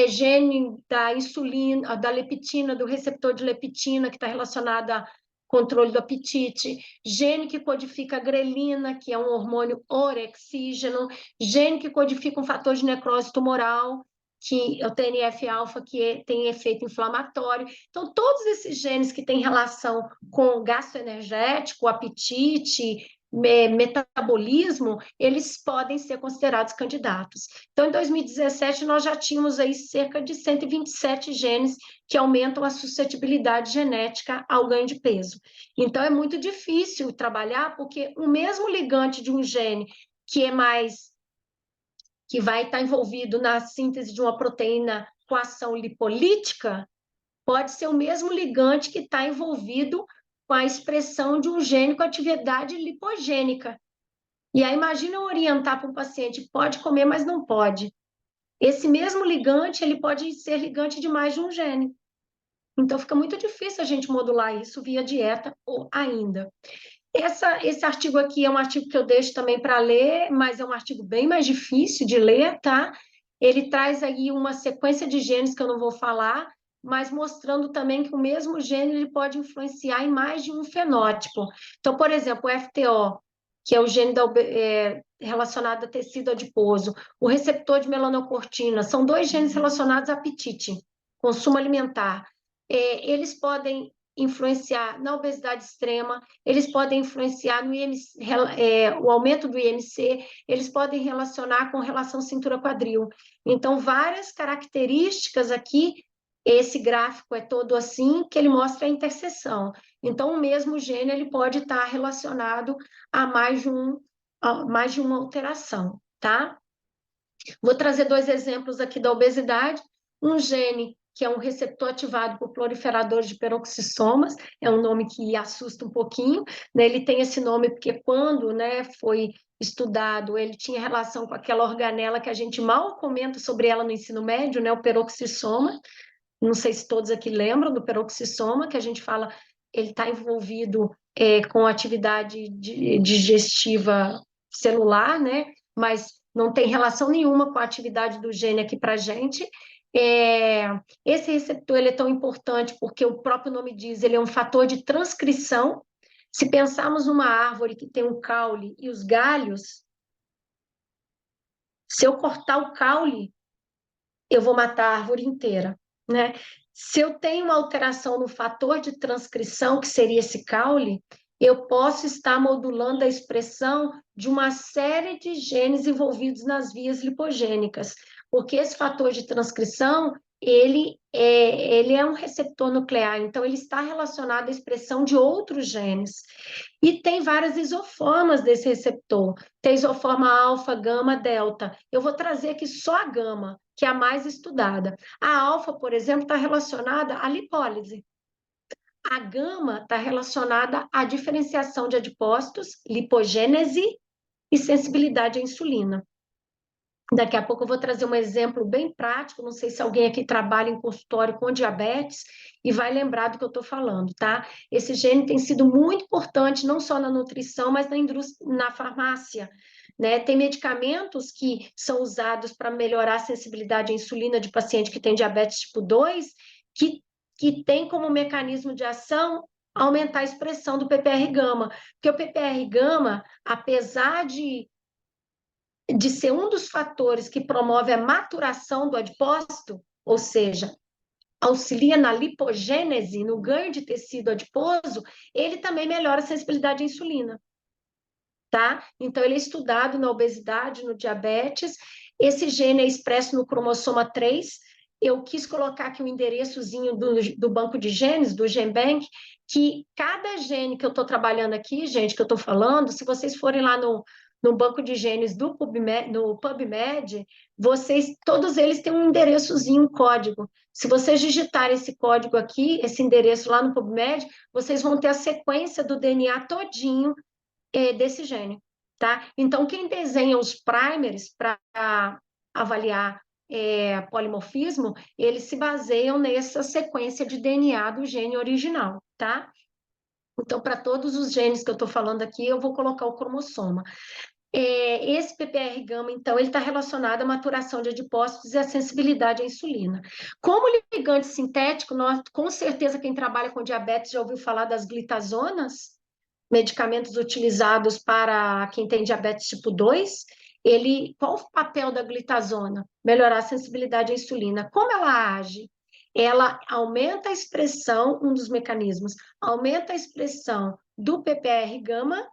gene da insulina, da leptina, do receptor de leptina, que está relacionado a controle do apetite, gene que codifica a grelina, que é um hormônio orexígeno, gene que codifica um fator de necrose tumoral, que é o TNF-alfa, que tem efeito inflamatório. Então, todos esses genes que têm relação com gasto energético, apetite, metabolismo, eles podem ser considerados candidatos. Então, em 2017, nós já tínhamos aí cerca de 127 genes que aumentam a suscetibilidade genética ao ganho de peso. Então, é muito difícil trabalhar, porque o mesmo ligante de um gene que vai estar envolvido na síntese de uma proteína com ação lipolítica, pode ser o mesmo ligante que está envolvido com a expressão de um gene com atividade lipogênica. E aí, imagina eu orientar para um paciente, pode comer, mas não pode. Esse mesmo ligante, ele pode ser ligante de mais de um gene. Então, fica muito difícil a gente modular isso via dieta ou ainda. Esse artigo aqui é um artigo que eu deixo também para ler, mas é um artigo bem mais difícil de ler, tá? Ele traz aí uma sequência de genes que eu não vou falar, mas mostrando também que o mesmo gene ele pode influenciar em mais de um fenótipo. Então, por exemplo, o FTO, que é o gene relacionado a tecido adiposo, o receptor de melanocortina, são dois genes relacionados a apetite, consumo alimentar. Eles podem influenciar na obesidade extrema, eles podem influenciar no IMC, o aumento do IMC, eles podem relacionar com relação cintura-quadril. Então, várias características aqui, esse gráfico é todo assim, que ele mostra a interseção. Então, o mesmo gene ele pode estar relacionado a mais de uma alteração, tá? Vou trazer dois exemplos aqui da obesidade. Um gene que é um receptor ativado por proliferadores de peroxissomas, é um nome que assusta um pouquinho, né? Ele tem esse nome porque quando, né, foi estudado, ele tinha relação com aquela organela que a gente mal comenta sobre ela no ensino médio, né, o peroxissoma. Não sei se todos aqui lembram do peroxissoma, que a gente fala, ele está envolvido com atividade digestiva celular, né? Mas não tem relação nenhuma com a atividade do gene aqui para a gente. Esse receptor ele é tão importante porque o próprio nome diz, ele é um fator de transcrição. Se pensarmos numa árvore que tem um caule e os galhos, se eu cortar o caule, eu vou matar a árvore inteira, né? Se eu tenho uma alteração no fator de transcrição, que seria esse caule, eu posso estar modulando a expressão de uma série de genes envolvidos nas vias lipogênicas, porque esse fator de transcrição, ele é um receptor nuclear, então ele está relacionado à expressão de outros genes. E tem várias isoformas desse receptor, tem isoforma alfa, gama, delta. Eu vou trazer aqui só a gama, que é a mais estudada. A alfa, por exemplo, está relacionada à lipólise. A gama está relacionada à diferenciação de adipócitos, lipogênese e sensibilidade à insulina. Daqui a pouco eu vou trazer um exemplo bem prático, não sei se alguém aqui trabalha em consultório com diabetes e vai lembrar do que eu estou falando, tá? Esse gene tem sido muito importante, não só na nutrição, mas na indústria, na farmácia, né? Tem medicamentos que são usados para melhorar a sensibilidade à insulina de paciente que tem diabetes tipo 2, que tem como mecanismo de ação aumentar a expressão do PPR-gama, porque o PPR-gama, apesar de ser um dos fatores que promove a maturação do adipócito, ou seja, auxilia na lipogênese, no ganho de tecido adiposo, ele também melhora a sensibilidade à insulina, tá? Então, ele é estudado na obesidade, no diabetes. Esse gene é expresso no cromossoma 3. Eu quis colocar aqui o endereçozinho do banco de genes, do GenBank, que cada gene que eu estou trabalhando aqui, gente, que eu estou falando, se vocês forem lá no banco de genes do PubMed, no PubMed, todos eles têm um endereçozinho, um código. Se vocês digitarem esse código aqui, esse endereço lá no PubMed, vocês vão ter a sequência do DNA todinho desse gene, tá? Então, quem desenha os primers para avaliar polimorfismo, eles se baseiam nessa sequência de DNA do gene original, tá? Então, para todos os genes que eu estou falando aqui, eu vou colocar o cromossoma. Esse PPR-gama, então, ele está relacionado à maturação de adipócitos e à sensibilidade à insulina. Como ligante sintético, com certeza quem trabalha com diabetes já ouviu falar das glitazonas, medicamentos utilizados para quem tem diabetes tipo 2, qual o papel da glitazona? Melhorar a sensibilidade à insulina. Como ela age? Ela aumenta a expressão, um dos mecanismos, aumenta a expressão do PPR-gama.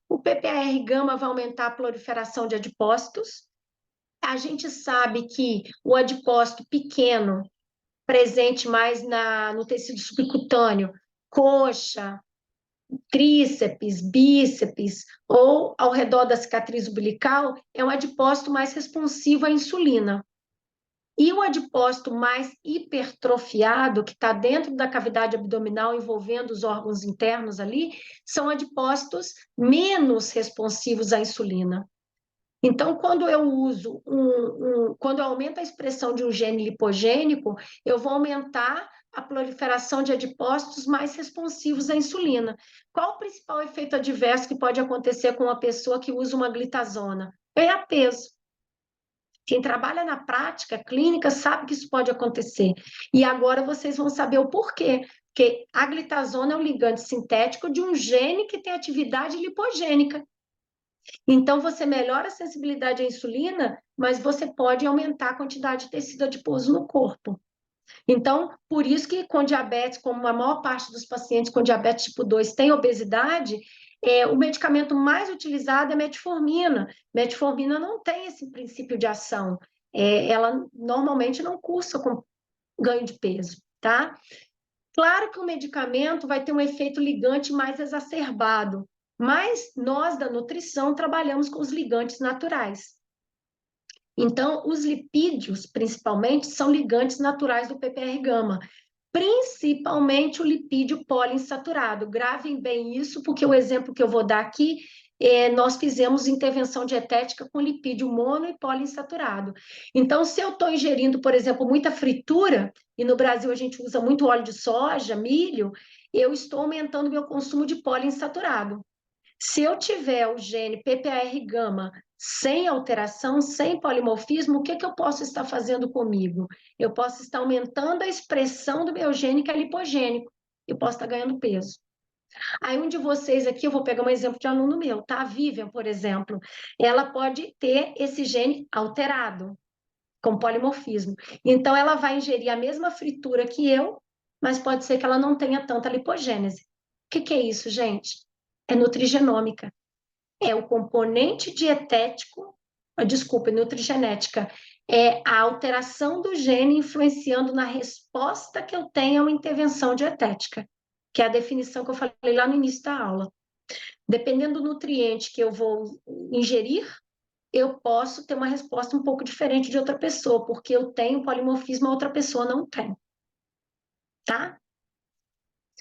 O PPR-gama vai aumentar a proliferação de adipócitos. A gente sabe que o adipócito pequeno, presente mais no tecido subcutâneo, coxa, tríceps, bíceps ou ao redor da cicatriz umbilical, é um adipócito mais responsivo à insulina. E o adipócito mais hipertrofiado, que está dentro da cavidade abdominal, envolvendo os órgãos internos ali, são adipócitos menos responsivos à insulina. Então, quando eu uso quando eu aumento a expressão de um gene lipogênico, eu vou aumentar a proliferação de adipócitos mais responsivos à insulina. Qual o principal efeito adverso que pode acontecer com uma pessoa que usa uma glitazona? Ganhar peso. Quem trabalha na prática clínica sabe que isso pode acontecer. E agora vocês vão saber o porquê. Porque a glitazona é um ligante sintético de um gene que tem atividade lipogênica. Então, você melhora a sensibilidade à insulina, mas você pode aumentar a quantidade de tecido adiposo no corpo. Então, por isso que com diabetes, como a maior parte dos pacientes com diabetes tipo 2 tem obesidade, o medicamento mais utilizado é metformina. Metformina não tem esse princípio de ação. Ela normalmente não cursa com ganho de peso, tá? Claro que o medicamento vai ter um efeito ligante mais exacerbado, mas nós da nutrição trabalhamos com os ligantes naturais. Então, os lipídios, principalmente, são ligantes naturais do PPR-gama, principalmente o lipídio poliinsaturado. Gravem bem isso, porque o exemplo que eu vou dar aqui, nós fizemos intervenção dietética com lipídio mono e poliinsaturado. Então, se eu estou ingerindo, por exemplo, muita fritura, e no Brasil a gente usa muito óleo de soja, milho, eu estou aumentando meu consumo de poliinsaturado. Se eu tiver o gene PPR-gama sem alteração, sem polimorfismo, o que eu posso estar fazendo comigo? Eu posso estar aumentando a expressão do meu gene que é lipogênico. Eu posso estar ganhando peso. Aí um de vocês aqui, eu vou pegar um exemplo de aluno meu, tá? A Vivian, por exemplo, ela pode ter esse gene alterado, com polimorfismo. Então, ela vai ingerir a mesma fritura que eu, mas pode ser que ela não tenha tanta lipogênese. O que é isso, gente? É nutrigenômica. É o componente dietético, desculpa, nutrigenética, é a alteração do gene influenciando na resposta que eu tenho a uma intervenção dietética, que é a definição que eu falei lá no início da aula. Dependendo do nutriente que eu vou ingerir, eu posso ter uma resposta um pouco diferente de outra pessoa, porque eu tenho polimorfismo, a outra pessoa não tem. Tá?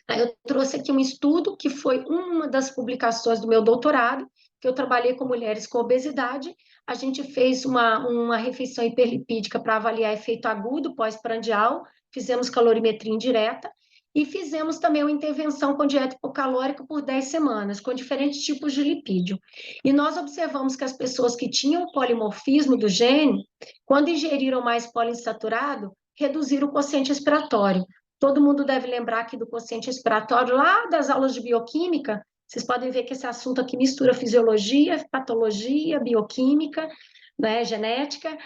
Aí eu trouxe aqui um estudo que foi uma das publicações do meu doutorado, que eu trabalhei com mulheres com obesidade. A gente fez uma refeição hiperlipídica para avaliar efeito agudo pós-prandial, fizemos calorimetria indireta e fizemos também uma intervenção com dieta hipocalórica por 10 semanas, com diferentes tipos de lipídio. E nós observamos que as pessoas que tinham polimorfismo do gene, quando ingeriram mais poliinsaturado, reduziram o quociente respiratório. Todo mundo deve lembrar aqui do quociente respiratório lá das aulas de bioquímica. Vocês podem ver que esse assunto aqui mistura fisiologia, patologia, bioquímica, né, genética.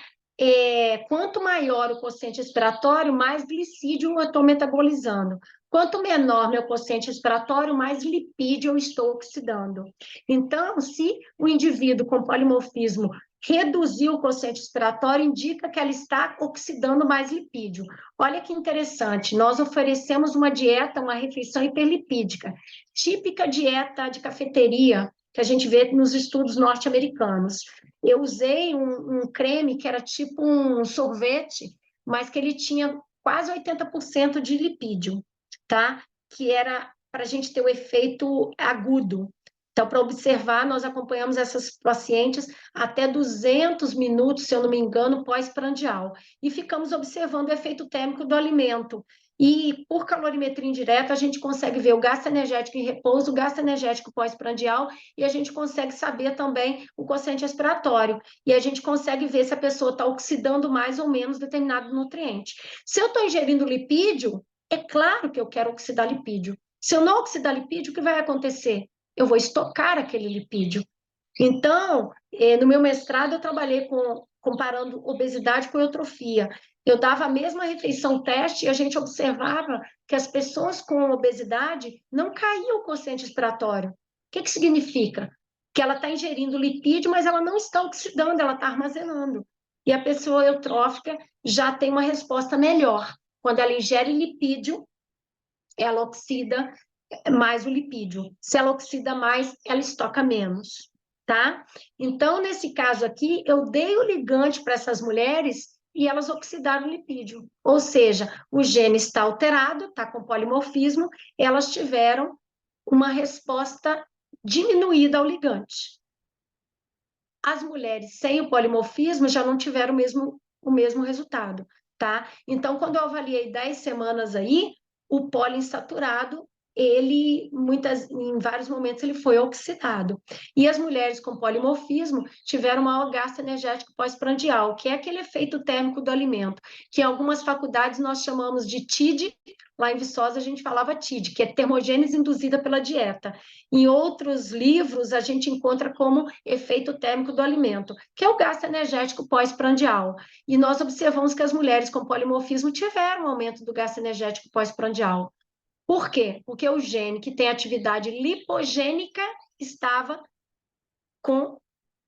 Quanto maior o quociente respiratório, mais glicídio eu estou metabolizando. Quanto menor meu quociente respiratório, mais lipídio eu estou oxidando. Então, se o indivíduo com polimorfismo reduzir o quociente respiratório, indica que ela está oxidando mais lipídio. Olha que interessante, nós oferecemos uma dieta, uma refeição hiperlipídica, típica dieta de cafeteria, que a gente vê nos estudos norte-americanos. Eu usei um creme que era tipo um sorvete, mas que ele tinha quase 80% de lipídio, tá? Que era para a gente ter o efeito agudo. Então, para observar, nós acompanhamos essas pacientes até 200 minutos, se eu não me engano, pós-prandial. E ficamos observando o efeito térmico do alimento. E por calorimetria indireta, a gente consegue ver o gasto energético em repouso, o gasto energético pós-prandial, e a gente consegue saber também o quociente respiratório. E a gente consegue ver se a pessoa está oxidando mais ou menos determinado nutriente. Se eu estou ingerindo lipídio, é claro que eu quero oxidar lipídio. Se eu não oxidar lipídio, o que vai acontecer? Eu vou estocar aquele lipídio. Então, no meu mestrado, eu trabalhei comparando obesidade com eutrofia. Eu dava a mesma refeição teste e a gente observava que as pessoas com obesidade não caíam o quociente respiratório. O que significa? Que ela está ingerindo lipídio, mas ela não está oxidando, ela está armazenando. E a pessoa eutrófica já tem uma resposta melhor. Quando ela ingere lipídio, ela oxida mais o lipídio. Se ela oxida mais, ela estoca menos, tá? Então, nesse caso aqui, eu dei o ligante para essas mulheres e elas oxidaram o lipídio. Ou seja, o gene está alterado, está com polimorfismo, elas tiveram uma resposta diminuída ao ligante. As mulheres sem o polimorfismo já não tiveram o mesmo resultado, tá? Então, quando eu avaliei 10 semanas aí, o poliinsaturado, em vários momentos, ele foi oxidado. E as mulheres com polimorfismo tiveram maior gasto energético pós-prandial, que é aquele efeito térmico do alimento, que em algumas faculdades nós chamamos de TID, lá em Viçosa a gente falava TID, que é termogênese induzida pela dieta. Em outros livros, a gente encontra como efeito térmico do alimento, que é o gasto energético pós-prandial. E nós observamos que as mulheres com polimorfismo tiveram um aumento do gasto energético pós-prandial. Por quê? Porque o gene que tem atividade lipogênica estava com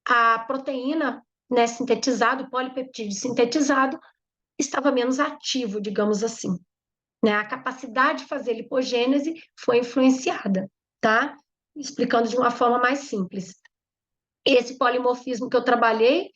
a proteína, né, sintetizada, o polipeptídeo sintetizado, estava menos ativo, digamos assim. Né? A capacidade de fazer lipogênese foi influenciada, tá? Explicando de uma forma mais simples. Esse polimorfismo que eu trabalhei,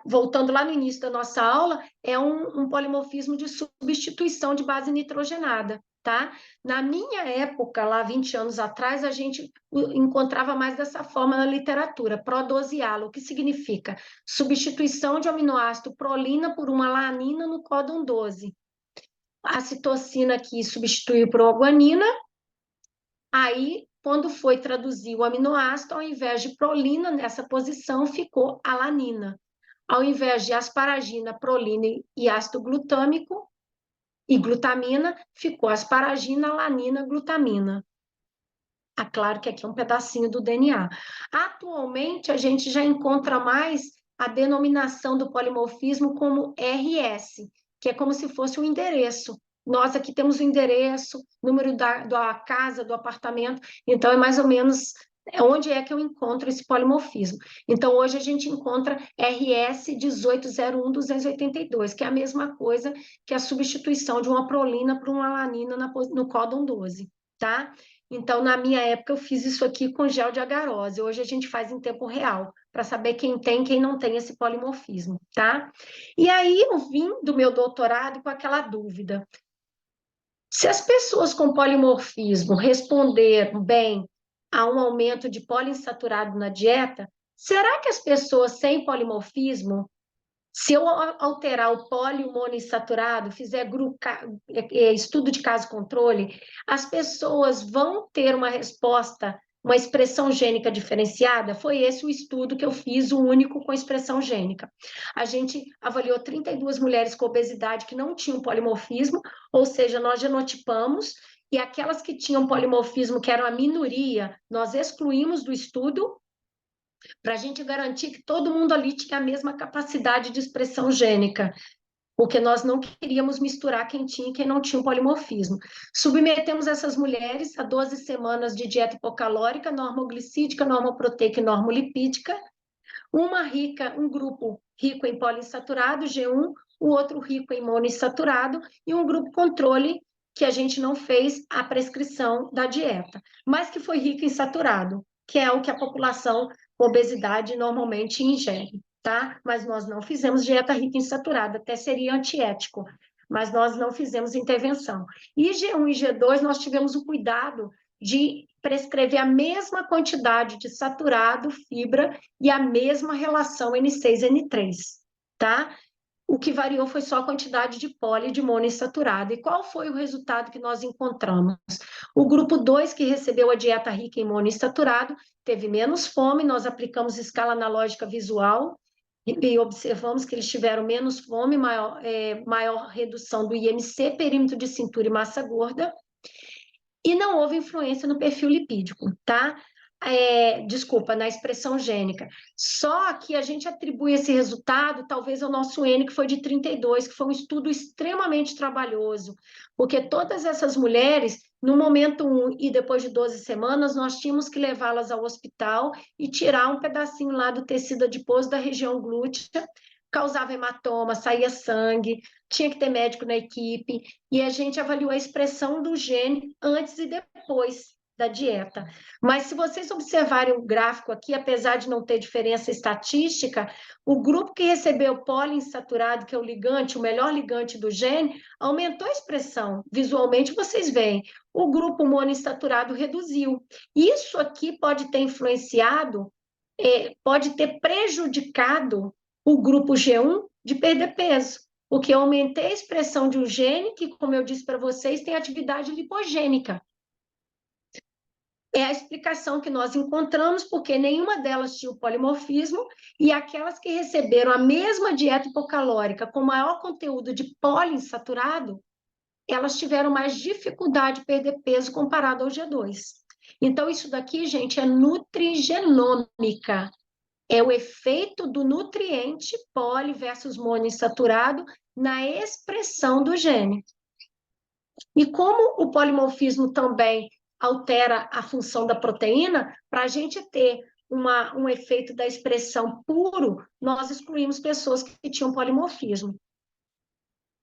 voltando lá no início da nossa aula, é um polimorfismo de substituição de base nitrogenada, tá? Na minha época, lá 20 anos atrás, a gente encontrava mais dessa forma na literatura, prodosealo, o que significa substituição de aminoácido prolina por uma alanina no códon 12. A citocina aqui substituiu por uma guanina, aí, quando foi traduzir o aminoácido, ao invés de prolina nessa posição, ficou alanina. Ao invés de asparagina, prolina e ácido glutâmico e glutamina, ficou asparagina, alanina, glutamina. Ah, claro que aqui é um pedacinho do DNA. Atualmente, a gente já encontra mais a denominação do polimorfismo como RS, que é como se fosse um endereço. Nós aqui temos o endereço, número da casa, do apartamento, então é mais ou menos onde é que eu encontro esse polimorfismo. Então, hoje a gente encontra RS 1801-282, que é a mesma coisa que a substituição de uma prolina por uma alanina no códon 12, tá? Então, na minha época, eu fiz isso aqui com gel de agarose. Hoje a gente faz em tempo real, para saber quem tem e quem não tem esse polimorfismo, tá? E aí eu vim do meu doutorado com aquela dúvida. Se as pessoas com polimorfismo responderam bem a um aumento de poliinsaturado na dieta, será que as pessoas sem polimorfismo, se eu alterar o poli e o monoinsaturado, fizer estudo de caso controle, as pessoas vão ter uma resposta, uma expressão gênica diferenciada? Foi esse o estudo que eu fiz, o único com expressão gênica. A gente avaliou 32 mulheres com obesidade que não tinham polimorfismo, ou seja, nós genotipamos, e aquelas que tinham polimorfismo, que eram a minoria, nós excluímos do estudo, para a gente garantir que todo mundo ali tinha a mesma capacidade de expressão gênica, porque nós não queríamos misturar quem tinha e quem não tinha o polimorfismo. Submetemos essas mulheres a 12 semanas de dieta hipocalórica, normoglicídica, normoproteica e normolipídica, um grupo rico em poliinsaturado, G1, o outro rico em monoinsaturado, e um grupo controle que a gente não fez a prescrição da dieta, mas que foi rico em saturado, que é o que a população com obesidade normalmente ingere, tá? Mas nós não fizemos dieta rica em saturado, até seria antiético, mas nós não fizemos intervenção. E G1 e G2 nós tivemos o cuidado de prescrever a mesma quantidade de saturado, fibra e a mesma relação N6-N3, tá? O que variou foi só a quantidade de poli e de monoinsaturado. E qual foi o resultado que nós encontramos? O grupo 2, que recebeu a dieta rica em monoinsaturado, teve menos fome, nós aplicamos escala analógica visual e observamos que eles tiveram menos fome, maior redução do IMC, perímetro de cintura e massa gorda, e não houve influência no perfil lipídico, tá? Desculpa, na expressão gênica. Só que a gente atribui esse resultado, talvez, ao nosso N, que foi de 32, que foi um estudo extremamente trabalhoso, porque todas essas mulheres, no momento 1 e depois de 12 semanas, nós tínhamos que levá-las ao hospital e tirar um pedacinho lá do tecido adiposo da região glútea, causava hematoma, saía sangue, tinha que ter médico na equipe, e a gente avaliou a expressão do gene antes e depois da dieta. Mas se vocês observarem o gráfico aqui, apesar de não ter diferença estatística, o grupo que recebeu poliinsaturado, que é o ligante, o melhor ligante do gene, aumentou a expressão. Visualmente vocês veem. O grupo monoinsaturado reduziu. Isso aqui pode ter influenciado, pode ter prejudicado o grupo G1 de perder peso, porque eu aumentei a expressão de um gene que, como eu disse para vocês, tem atividade lipogênica. É a explicação que nós encontramos, porque nenhuma delas tinha o polimorfismo, e aquelas que receberam a mesma dieta hipocalórica com maior conteúdo de poliinsaturado, elas tiveram mais dificuldade de perder peso comparado ao G2. Então, isso daqui, gente, é nutrigenômica. É o efeito do nutriente poli versus monoinsaturado na expressão do gene. E como o polimorfismo também altera a função da proteína, para a gente ter um efeito da expressão puro, nós excluímos pessoas que tinham polimorfismo.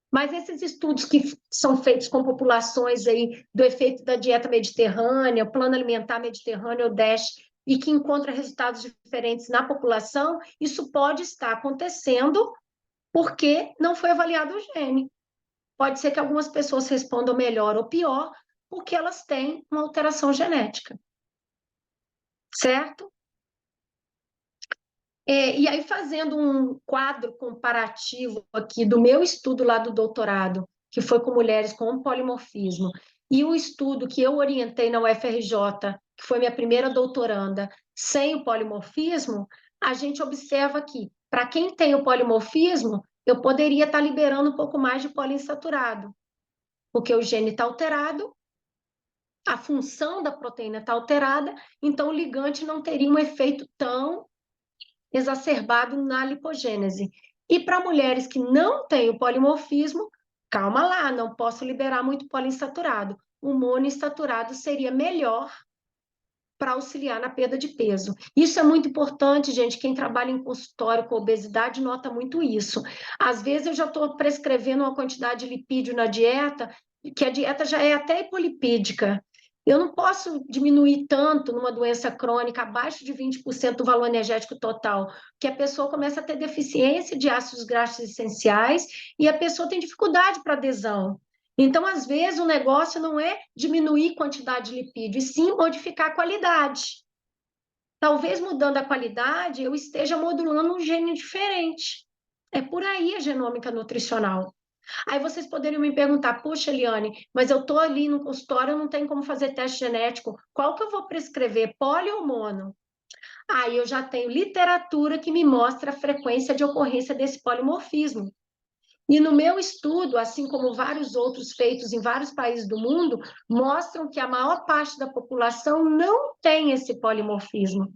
Mas esses estudos que são feitos com populações aí do efeito da dieta mediterrânea, o plano alimentar mediterrâneo, o DASH, e que encontra resultados diferentes na população, isso pode estar acontecendo porque não foi avaliado o gene. Pode ser que algumas pessoas respondam melhor ou pior, porque elas têm uma alteração genética. Certo? E aí, fazendo um quadro comparativo aqui do meu estudo lá do doutorado, que foi com mulheres com polimorfismo, e o estudo que eu orientei na UFRJ, que foi minha primeira doutoranda, sem o polimorfismo, a gente observa que, para quem tem o polimorfismo, eu poderia estar liberando um pouco mais de poliinsaturado, porque o gene está alterado, a função da proteína está alterada, então o ligante não teria um efeito tão exacerbado na lipogênese. E para mulheres que não têm o polimorfismo, calma lá, não posso liberar muito poliinsaturado. O monoinsaturado seria melhor para auxiliar na perda de peso. Isso é muito importante, gente. Quem trabalha em consultório com obesidade nota muito isso. Às vezes eu já estou prescrevendo uma quantidade de lipídio na dieta, que a dieta já é até hipolipídica. Eu não posso diminuir tanto numa doença crônica, abaixo de 20% do valor energético total, que a pessoa começa a ter deficiência de ácidos graxos essenciais e a pessoa tem dificuldade para adesão. Então, às vezes, o negócio não é diminuir a quantidade de lipídio, e sim modificar a qualidade. Talvez mudando a qualidade, eu esteja modulando um gene diferente. É por aí a genômica nutricional. Aí vocês poderiam me perguntar, puxa, Eliane, mas eu estou ali no consultório, eu não tenho como fazer teste genético. Qual que eu vou prescrever, poli ou mono? Aí eu já tenho literatura que me mostra a frequência de ocorrência desse polimorfismo. E no meu estudo, assim como vários outros feitos em vários países do mundo, mostram que a maior parte da população não tem esse polimorfismo.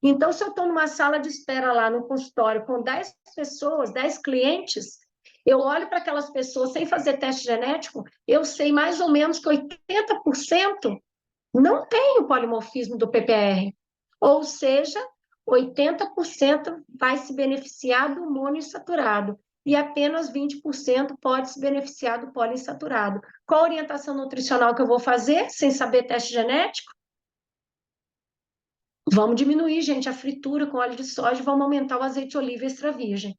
Então, se eu estou numa sala de espera lá no consultório com 10 pessoas, 10 clientes, eu olho para aquelas pessoas sem fazer teste genético, eu sei mais ou menos que 80% não tem o polimorfismo do PPR. Ou seja, 80% vai se beneficiar do monoinsaturado e apenas 20% pode se beneficiar do poliinsaturado. Qual a orientação nutricional que eu vou fazer sem saber teste genético? Vamos diminuir, gente, a fritura com óleo de soja, vamos aumentar o azeite de oliva extra virgem.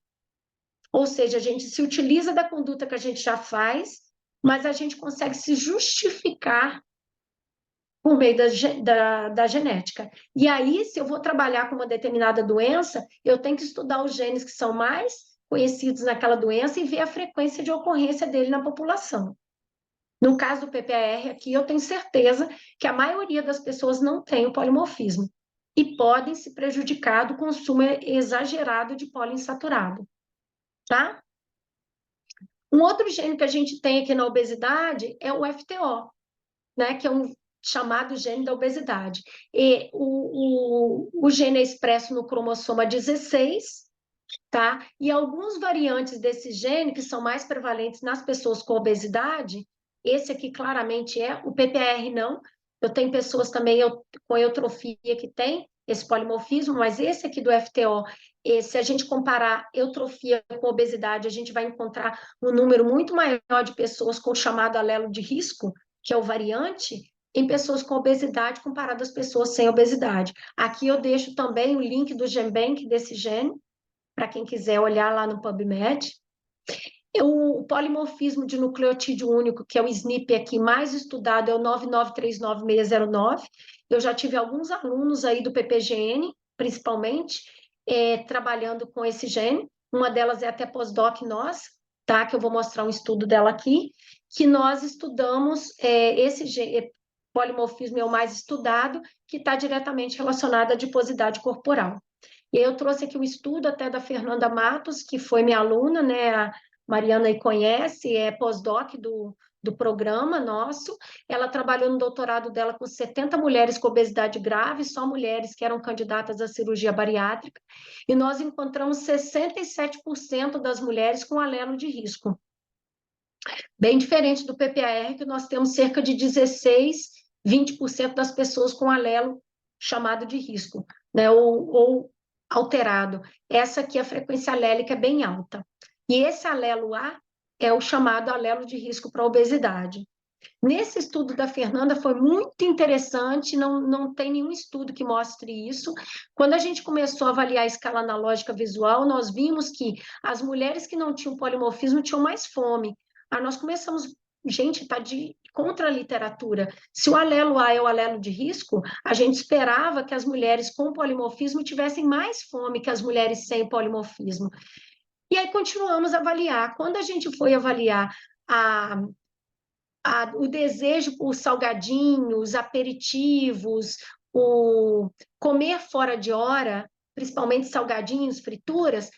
Ou seja, a gente se utiliza da conduta que a gente já faz, mas a gente consegue se justificar por meio da genética. E aí, se eu vou trabalhar com uma determinada doença, eu tenho que estudar os genes que são mais conhecidos naquela doença e ver a frequência de ocorrência dele na população. No caso do PPR aqui, eu tenho certeza que a maioria das pessoas não tem o polimorfismo e podem se prejudicar do consumo exagerado de poliinsaturado, tá? Um outro gene que a gente tem aqui na obesidade é o FTO, né, que é um chamado gene da obesidade. E o gene é expresso no cromossoma 16, tá? E alguns variantes desse gene, que são mais prevalentes nas pessoas com obesidade, esse aqui claramente é, o PPR não. Eu tenho pessoas também com eutrofia que tem esse polimorfismo, mas esse aqui do FTO, se a gente comparar eutrofia com obesidade, a gente vai encontrar um número muito maior de pessoas com o chamado alelo de risco, que é o variante, em pessoas com obesidade comparado às pessoas sem obesidade. Aqui eu deixo também o link do GenBank desse gene, para quem quiser olhar lá no PubMed. O polimorfismo de nucleotídeo único, que é o SNP aqui mais estudado, é o 9939609. Eu já tive alguns alunos aí do PPGN, principalmente, trabalhando com esse gene. Uma delas é até pós-doc nossa, tá? Que eu vou mostrar um estudo dela aqui, que nós estudamos esse gene, polimorfismo é o mais estudado, que está diretamente relacionado à adiposidade corporal. E eu trouxe aqui um estudo até da Fernanda Matos, que foi minha aluna, né? A Mariana aí conhece, é pós-doc do programa nosso. Ela trabalhou no doutorado dela com 70 mulheres com obesidade grave, só mulheres que eram candidatas à cirurgia bariátrica, e nós encontramos 67% das mulheres com alelo de risco. Bem diferente do PPAR, que nós temos cerca de 16, 20% das pessoas com alelo chamado de risco, né? Ou alterado. Essa aqui, a frequência alélica é bem alta. E esse alelo A é o chamado alelo de risco para obesidade. Nesse estudo da Fernanda foi muito interessante, não tem nenhum estudo que mostre isso. Quando a gente começou a avaliar a escala analógica visual, nós vimos que as mulheres que não tinham polimorfismo tinham mais fome. Aí nós começamos, gente, está contra a literatura. Se o alelo A é o alelo de risco, a gente esperava que as mulheres com polimorfismo tivessem mais fome que as mulheres sem polimorfismo. E aí continuamos a avaliar. Quando a gente foi avaliar o desejo por salgadinhos, aperitivos, o comer fora de hora, principalmente salgadinhos, frituras,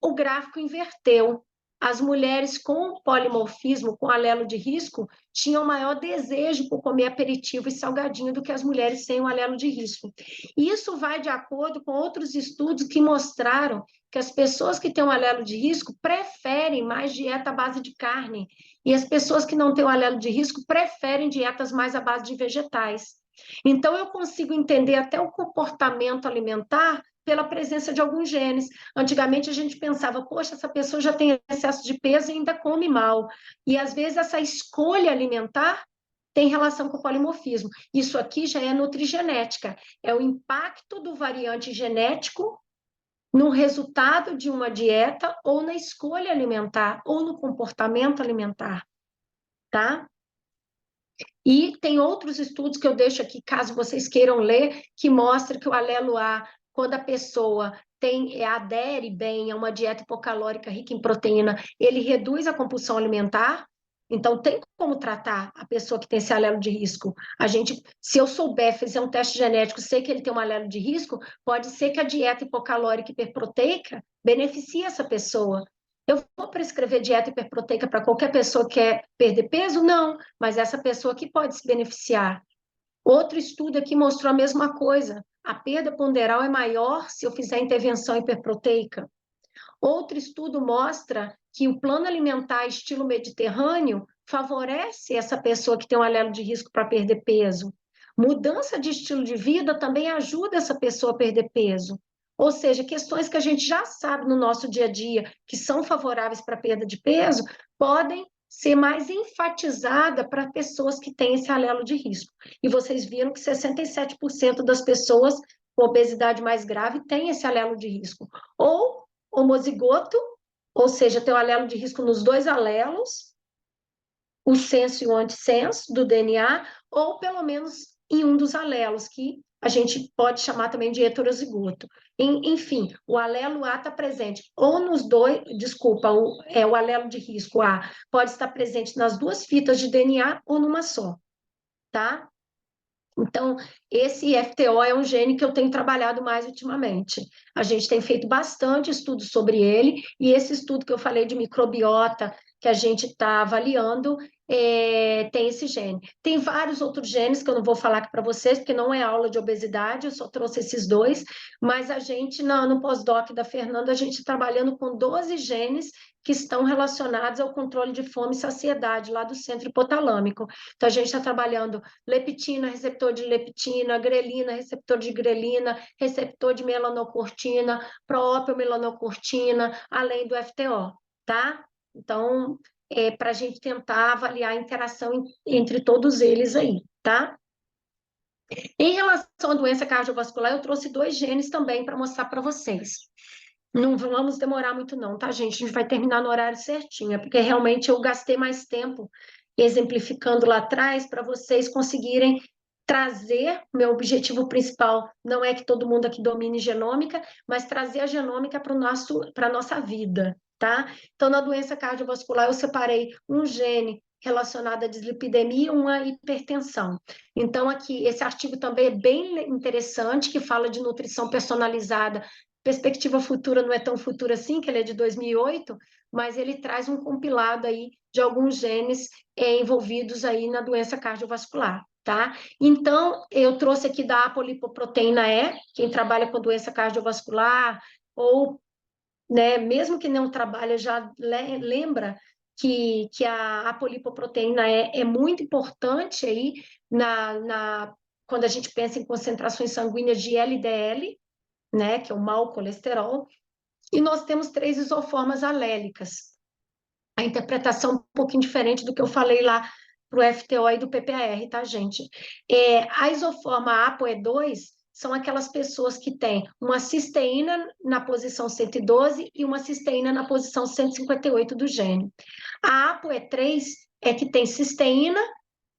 o gráfico inverteu. As mulheres com polimorfismo, com alelo de risco, tinham maior desejo por comer aperitivo e salgadinho do que as mulheres sem o alelo de risco. E isso vai de acordo com outros estudos que mostraram que as pessoas que têm um alelo de risco preferem mais dieta à base de carne, e as pessoas que não têm o alelo de risco preferem dietas mais à base de vegetais. Então, eu consigo entender até o comportamento alimentar pela presença de alguns genes. Antigamente a gente pensava, poxa, essa pessoa já tem excesso de peso e ainda come mal. E às vezes essa escolha alimentar tem relação com o polimorfismo. Isso aqui já é nutrigenética, é o impacto do variante genético no resultado de uma dieta ou na escolha alimentar ou no comportamento alimentar. tá? E tem outros estudos que eu deixo aqui, caso vocês queiram ler, que mostra que o alelo A, quando a pessoa adere bem a uma dieta hipocalórica rica em proteína, ele reduz a compulsão alimentar. Então, tem como tratar a pessoa que tem esse alelo de risco. Se eu souber fazer um teste genético, sei que ele tem um alelo de risco, pode ser que a dieta hipocalórica hiperproteica beneficie essa pessoa. Eu vou prescrever dieta hiperproteica para qualquer pessoa que quer perder peso? Não, mas essa pessoa aqui pode se beneficiar. Outro estudo aqui mostrou a mesma coisa. A perda ponderal é maior se eu fizer intervenção hiperproteica. Outro estudo mostra que o plano alimentar estilo mediterrâneo favorece essa pessoa que tem um alelo de risco para perder peso. Mudança de estilo de vida também ajuda essa pessoa a perder peso. Ou seja, questões que a gente já sabe no nosso dia a dia que são favoráveis para a perda de peso podem ser mais enfatizadas para pessoas que têm esse alelo de risco. E vocês viram que 67% das pessoas com obesidade mais grave têm esse alelo de risco. Ou homozigoto, ou seja, tem o alelo de risco nos dois alelos, o senso e o antissenso do DNA, ou pelo menos em um dos alelos, que a gente pode chamar também de heterozigoto. Enfim, o alelo A está presente ou nos dois, desculpa, o alelo de risco A pode estar presente nas duas fitas de DNA ou numa só, tá? Então, esse FTO é um gene que eu tenho trabalhado mais ultimamente. A gente tem feito bastante estudo sobre ele, e esse estudo que eu falei de microbiota, que a gente está avaliando, tem esse gene. Tem vários outros genes que eu não vou falar aqui para vocês, porque não é aula de obesidade, eu só trouxe esses dois, mas a gente, no pós-doc da Fernanda, a gente está trabalhando com 12 genes que estão relacionados ao controle de fome e saciedade, lá do centro hipotalâmico. Então, a gente está trabalhando leptina, receptor de leptina, grelina, receptor de grelina, receptor de melanocortina, proopiomelanocortina, além do FTO, tá? Então, para a gente tentar avaliar a interação entre todos eles aí, tá? Em relação à doença cardiovascular, eu trouxe 2 genes também para mostrar para vocês. Não vamos demorar muito não, tá, gente? A gente vai terminar no horário certinho, é porque realmente eu gastei mais tempo exemplificando lá atrás para vocês conseguirem trazer, meu objetivo principal não é que todo mundo aqui domine genômica, mas trazer a genômica para a nossa vida, tá? Então, na doença cardiovascular, eu separei um gene relacionado à dislipidemia e uma hipertensão. Então, aqui, esse artigo também é bem interessante, que fala de nutrição personalizada. Perspectiva Futura não é tão futura assim, que ele é de 2008, mas ele traz um compilado aí de alguns genes envolvidos aí na doença cardiovascular, tá? Então, eu trouxe aqui da apolipoproteína E, quem trabalha com doença cardiovascular, ou, né, mesmo que não trabalha, já lembra que a apolipoproteína E é muito importante aí quando a gente pensa em concentrações sanguíneas de LDL, né, que é o mau colesterol, e nós temos 3 isoformas alélicas. A interpretação é um pouquinho diferente do que eu falei lá para o FTO e do PPAR, tá, gente? A isoforma ApoE2 são aquelas pessoas que têm uma cisteína na posição 112 e uma cisteína na posição 158 do gene. A ApoE3 é que tem cisteína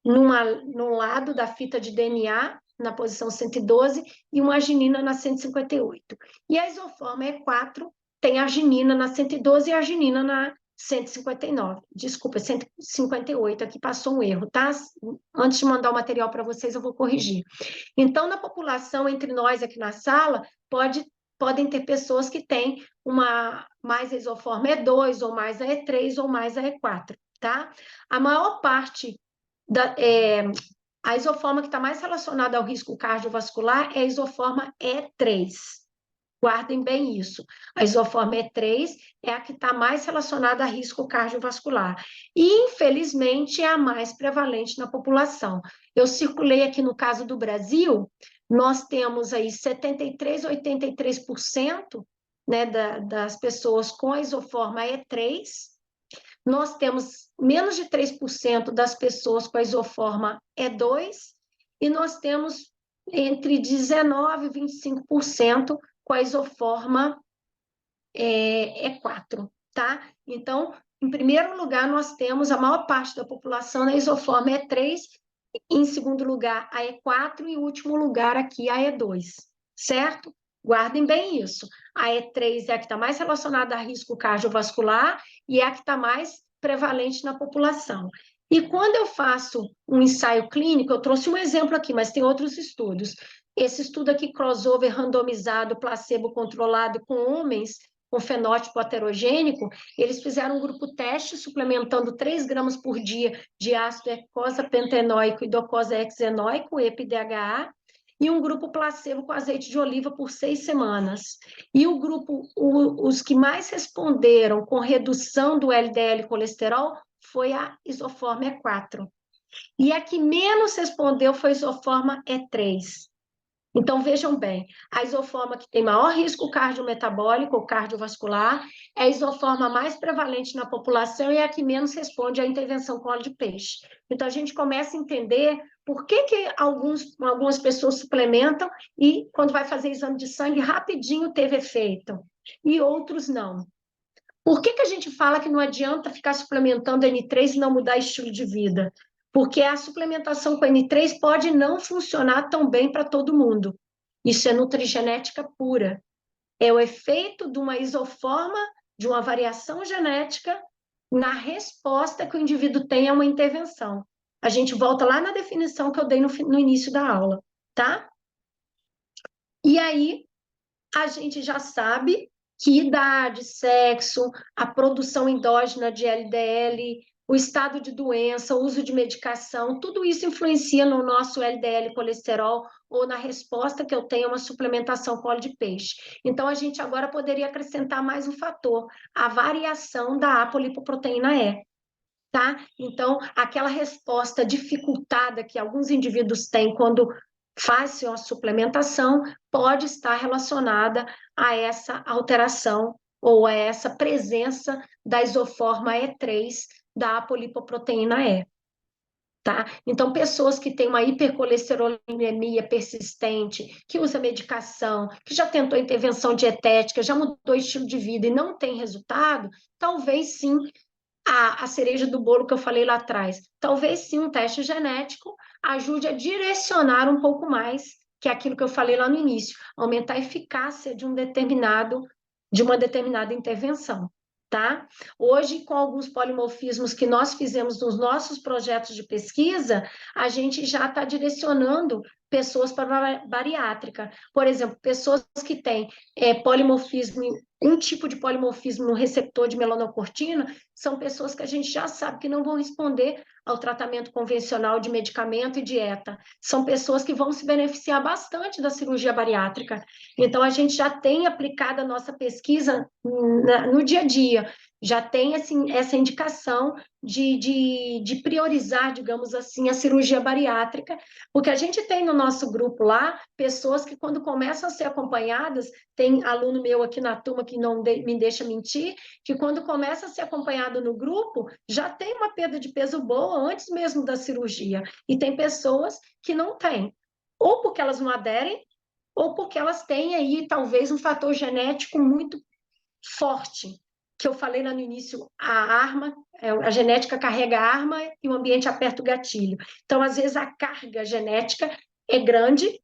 no lado da fita de DNA, na posição 112, e uma arginina na 158. E a isoforma E4 tem arginina na 112 e arginina na 159. Desculpa, 158, aqui passou um erro, tá? Antes de mandar o material para vocês, eu vou corrigir. Então, na população, entre nós aqui na sala, podem ter pessoas que têm mais a isoforma E2, ou mais a E3, ou mais a E4, tá? A maior parte a isoforma que está mais relacionada ao risco cardiovascular é a isoforma E3. Guardem bem isso. A isoforma E3 é a que está mais relacionada a risco cardiovascular. E, infelizmente, é a mais prevalente na população. Eu circulei aqui no caso do Brasil, nós temos aí 73, 83%, né, das pessoas com a isoforma E3. Nós temos menos de 3% das pessoas com a isoforma E2 e nós temos entre 19% e 25% com a isoforma E4, tá? Então, em primeiro lugar, nós temos a maior parte da população na isoforma E3, em segundo lugar, a E4 e em último lugar aqui a E2, certo? Guardem bem isso. A E3 é a que está mais relacionada a risco cardiovascular e é a que está mais prevalente na população. E quando eu faço um ensaio clínico, eu trouxe um exemplo aqui, mas tem outros estudos. Esse estudo aqui, crossover randomizado, placebo controlado com homens com fenótipo heterogênico, eles fizeram um grupo teste suplementando 3 gramas por dia de ácido eicosapentenoico e docosahexaenoico, EPI-DHA, e um grupo placebo com azeite de oliva por 6 semanas. E o grupo, os que mais responderam com redução do LDL colesterol foi a isoforma E4. E a que menos respondeu foi a isoforma E3. Então, vejam bem, a isoforma que tem maior risco cardiometabólico ou cardiovascular é a isoforma mais prevalente na população e é a que menos responde à intervenção com óleo de peixe. Então, a gente começa a entender por que algumas pessoas suplementam e, quando vai fazer exame de sangue, rapidinho teve efeito, e outros não. Por que a gente fala que não adianta ficar suplementando N3 e não mudar estilo de vida? Porque a suplementação com N3 pode não funcionar tão bem para todo mundo. Isso é nutrigenética pura. É o efeito de uma isoforma, de uma variação genética, na resposta que o indivíduo tem a uma intervenção. A gente volta lá na definição que eu dei no início da aula, tá? E aí, a gente já sabe que idade, sexo, a produção endógena de LDL, o estado de doença, o uso de medicação, tudo isso influencia no nosso LDL colesterol ou na resposta que eu tenho a uma suplementação com óleo de peixe. Então, a gente agora poderia acrescentar mais um fator, a variação da apolipoproteína E. Tá? Então, aquela resposta dificultada que alguns indivíduos têm quando fazem a suplementação pode estar relacionada a essa alteração ou a essa presença da isoforma E3 da apolipoproteína E. Tá? Então, pessoas que têm uma hipercolesterolemia persistente, que usa medicação, que já tentou intervenção dietética, já mudou o estilo de vida e não tem resultado, talvez sim a cereja do bolo que eu falei lá atrás. Talvez sim um teste genético ajude a direcionar um pouco mais, que é aquilo que eu falei lá no início, aumentar a eficácia de uma determinada intervenção. Tá? Hoje, com alguns polimorfismos que nós fizemos nos nossos projetos de pesquisa, a gente já está direcionando pessoas para bariátrica. Por exemplo, pessoas que têm polimorfismo, um tipo de polimorfismo no receptor de melanocortina, são pessoas que a gente já sabe que não vão responder ao tratamento convencional de medicamento e dieta. São pessoas que vão se beneficiar bastante da cirurgia bariátrica. Então, a gente já tem aplicado a nossa pesquisa no dia a dia, já tem assim, essa indicação de priorizar, digamos assim, a cirurgia bariátrica, porque a gente tem no nosso grupo lá pessoas que, quando começam a ser acompanhadas, tem aluno meu aqui na turma que não me deixa mentir, que quando começa a ser acompanhado no grupo, já tem uma perda de peso boa antes mesmo da cirurgia. E tem pessoas que não têm, ou porque elas não aderem, ou porque elas têm aí talvez um fator genético muito forte, que eu falei lá no início, a genética carrega a arma e o ambiente aperta o gatilho. Então, às vezes, a carga genética é grande,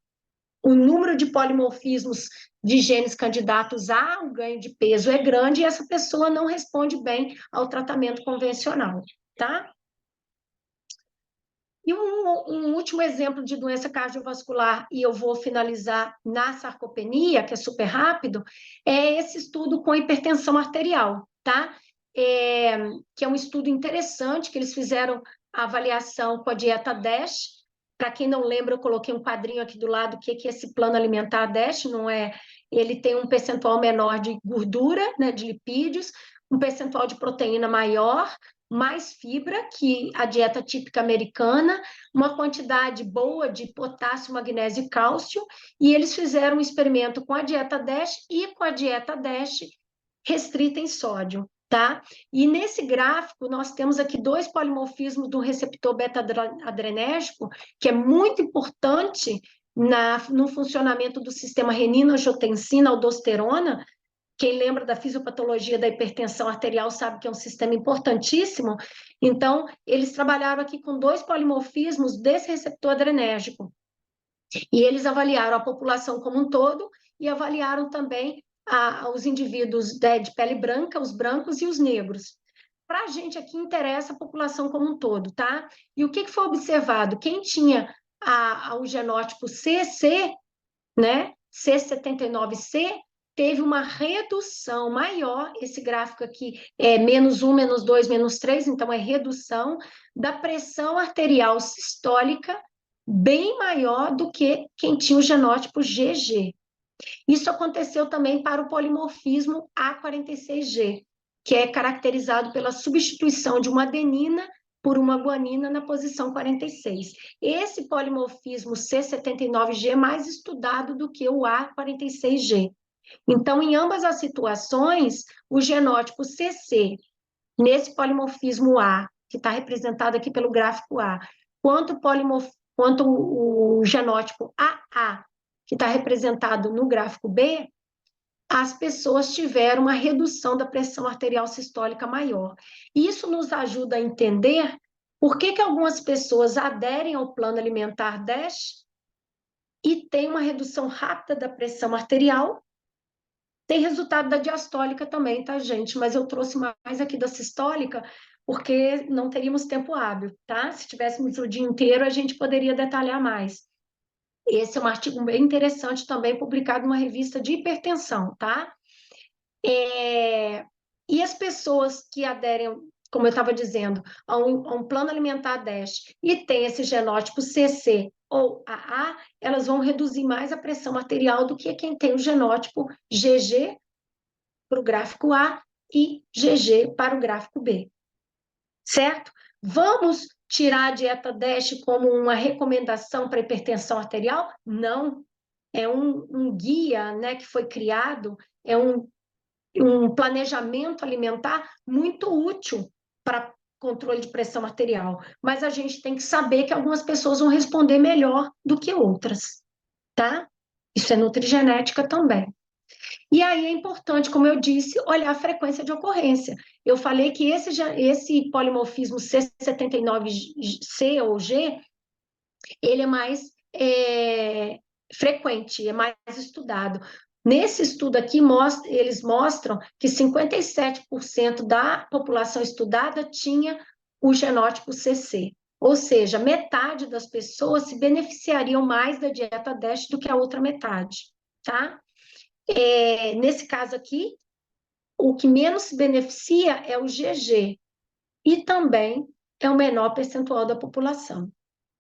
o número de polimorfismos de genes candidatos ao ganho de peso é grande e essa pessoa não responde bem ao tratamento convencional, tá? E um último exemplo de doença cardiovascular, e eu vou finalizar na sarcopenia, que é super rápido, é esse estudo com hipertensão arterial, tá? Que é um estudo interessante, que eles fizeram a avaliação com a dieta DASH. Para quem não lembra, eu coloquei um quadrinho aqui do lado, o que é esse plano alimentar DASH, não é? Ele tem um percentual menor de gordura, né, de lipídios, um percentual de proteína maior, mais fibra que a dieta típica americana, uma quantidade boa de potássio, magnésio e cálcio, e eles fizeram um experimento com a dieta DASH e com a dieta DASH restrita em sódio, tá? E nesse gráfico nós temos aqui 2 polimorfismos do receptor beta-adrenérgico, que é muito importante no funcionamento do sistema renina-angiotensina-aldosterona, Quem lembra da fisiopatologia da hipertensão arterial sabe que é um sistema importantíssimo. Então, eles trabalharam aqui com 2 polimorfismos desse receptor adrenérgico. E eles avaliaram a população como um todo e avaliaram também os indivíduos de pele branca, os brancos e os negros. Para a gente aqui interessa a população como um todo, tá? E o que foi observado? Quem tinha o genótipo CC, né? C79C, teve uma redução maior, esse gráfico aqui é -1, -2, -3, então é redução da pressão arterial sistólica bem maior do que quem tinha o genótipo GG. Isso aconteceu também para o polimorfismo A46G, que é caracterizado pela substituição de uma adenina por uma guanina na posição 46. Esse polimorfismo C79G é mais estudado do que o A46G. Então, em ambas as situações, o genótipo CC, nesse polimorfismo A, que está representado aqui pelo gráfico A, quanto o genótipo AA, que está representado no gráfico B, as pessoas tiveram uma redução da pressão arterial sistólica maior. Isso nos ajuda a entender por que algumas pessoas aderem ao plano alimentar DASH e têm uma redução rápida da pressão arterial. Tem resultado da diastólica também, tá, gente? Mas eu trouxe mais aqui da sistólica, porque não teríamos tempo hábil, tá? Se tivéssemos o dia inteiro, a gente poderia detalhar mais. Esse é um artigo bem interessante também, publicado numa revista de hipertensão, tá? E as pessoas que aderem, como eu estava dizendo, a um plano alimentar DASH e tem esse genótipo CC ou AA, elas vão reduzir mais a pressão arterial do que quem tem o genótipo GG para o gráfico A e GG para o gráfico B, certo? Vamos tirar a dieta DASH como uma recomendação para hipertensão arterial? Não. É um guia, né, que foi criado, é um planejamento alimentar muito útil para controle de pressão arterial. Mas a gente tem que saber que algumas pessoas vão responder melhor do que outras, tá? Isso é nutrigenética também. E aí é importante, como eu disse, olhar a frequência de ocorrência. Eu falei que esse polimorfismo C79C ou G, ele é mais frequente, é mais estudado. Nesse estudo aqui, eles mostram que 57% da população estudada tinha o genótipo CC. Ou seja, metade das pessoas se beneficiariam mais da dieta DASH do que a outra metade, tá? Nesse caso aqui, o que menos se beneficia é o GG e também é o menor percentual da população.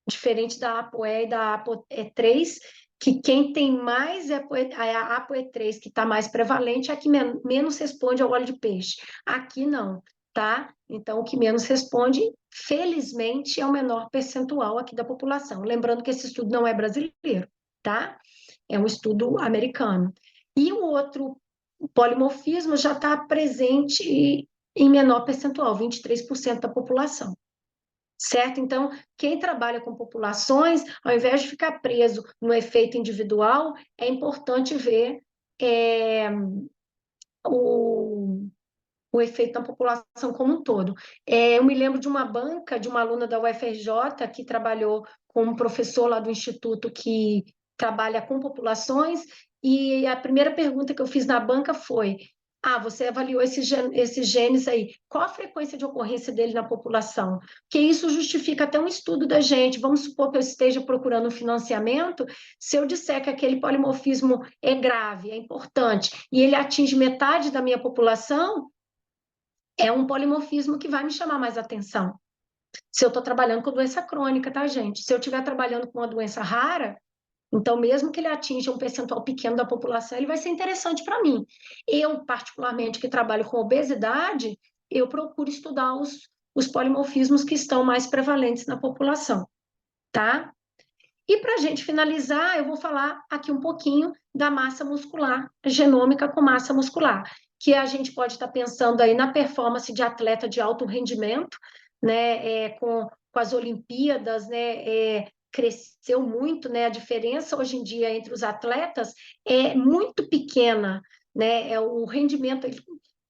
Diferente da ApoE e da ApoE3, que quem tem mais é a ApoE3, que está mais prevalente, é a que menos responde ao óleo de peixe. Aqui não, tá? Então, o que menos responde, felizmente, é o menor percentual aqui da população. Lembrando que esse estudo não é brasileiro, tá? É um estudo americano. E o outro polimorfismo já está presente em menor percentual, 23% da população. Certo? Então, quem trabalha com populações, ao invés de ficar preso no efeito individual, é importante ver o efeito na população como um todo. Eu me lembro de uma banca, de uma aluna da UFRJ, que trabalhou com um professor lá do Instituto que trabalha com populações, e a primeira pergunta que eu fiz na banca foi: você avaliou esses genes aí, qual a frequência de ocorrência dele na população? Porque isso justifica até um estudo da gente. Vamos supor que eu esteja procurando um financiamento, se eu disser que aquele polimorfismo é grave, é importante, e ele atinge metade da minha população, é um polimorfismo que vai me chamar mais atenção. Se eu estou trabalhando com doença crônica, tá, gente? Se eu estiver trabalhando com uma doença rara, então, mesmo que ele atinja um percentual pequeno da população, ele vai ser interessante para mim. Eu, particularmente, que trabalho com obesidade, eu procuro estudar os polimorfismos que estão mais prevalentes na população, tá? E para a gente finalizar, eu vou falar aqui um pouquinho da massa muscular, genômica com massa muscular, que a gente pode estar pensando aí na performance de atleta de alto rendimento, né, com as Olimpíadas, né, cresceu muito, né, a diferença hoje em dia entre os atletas é muito pequena, né? O rendimento,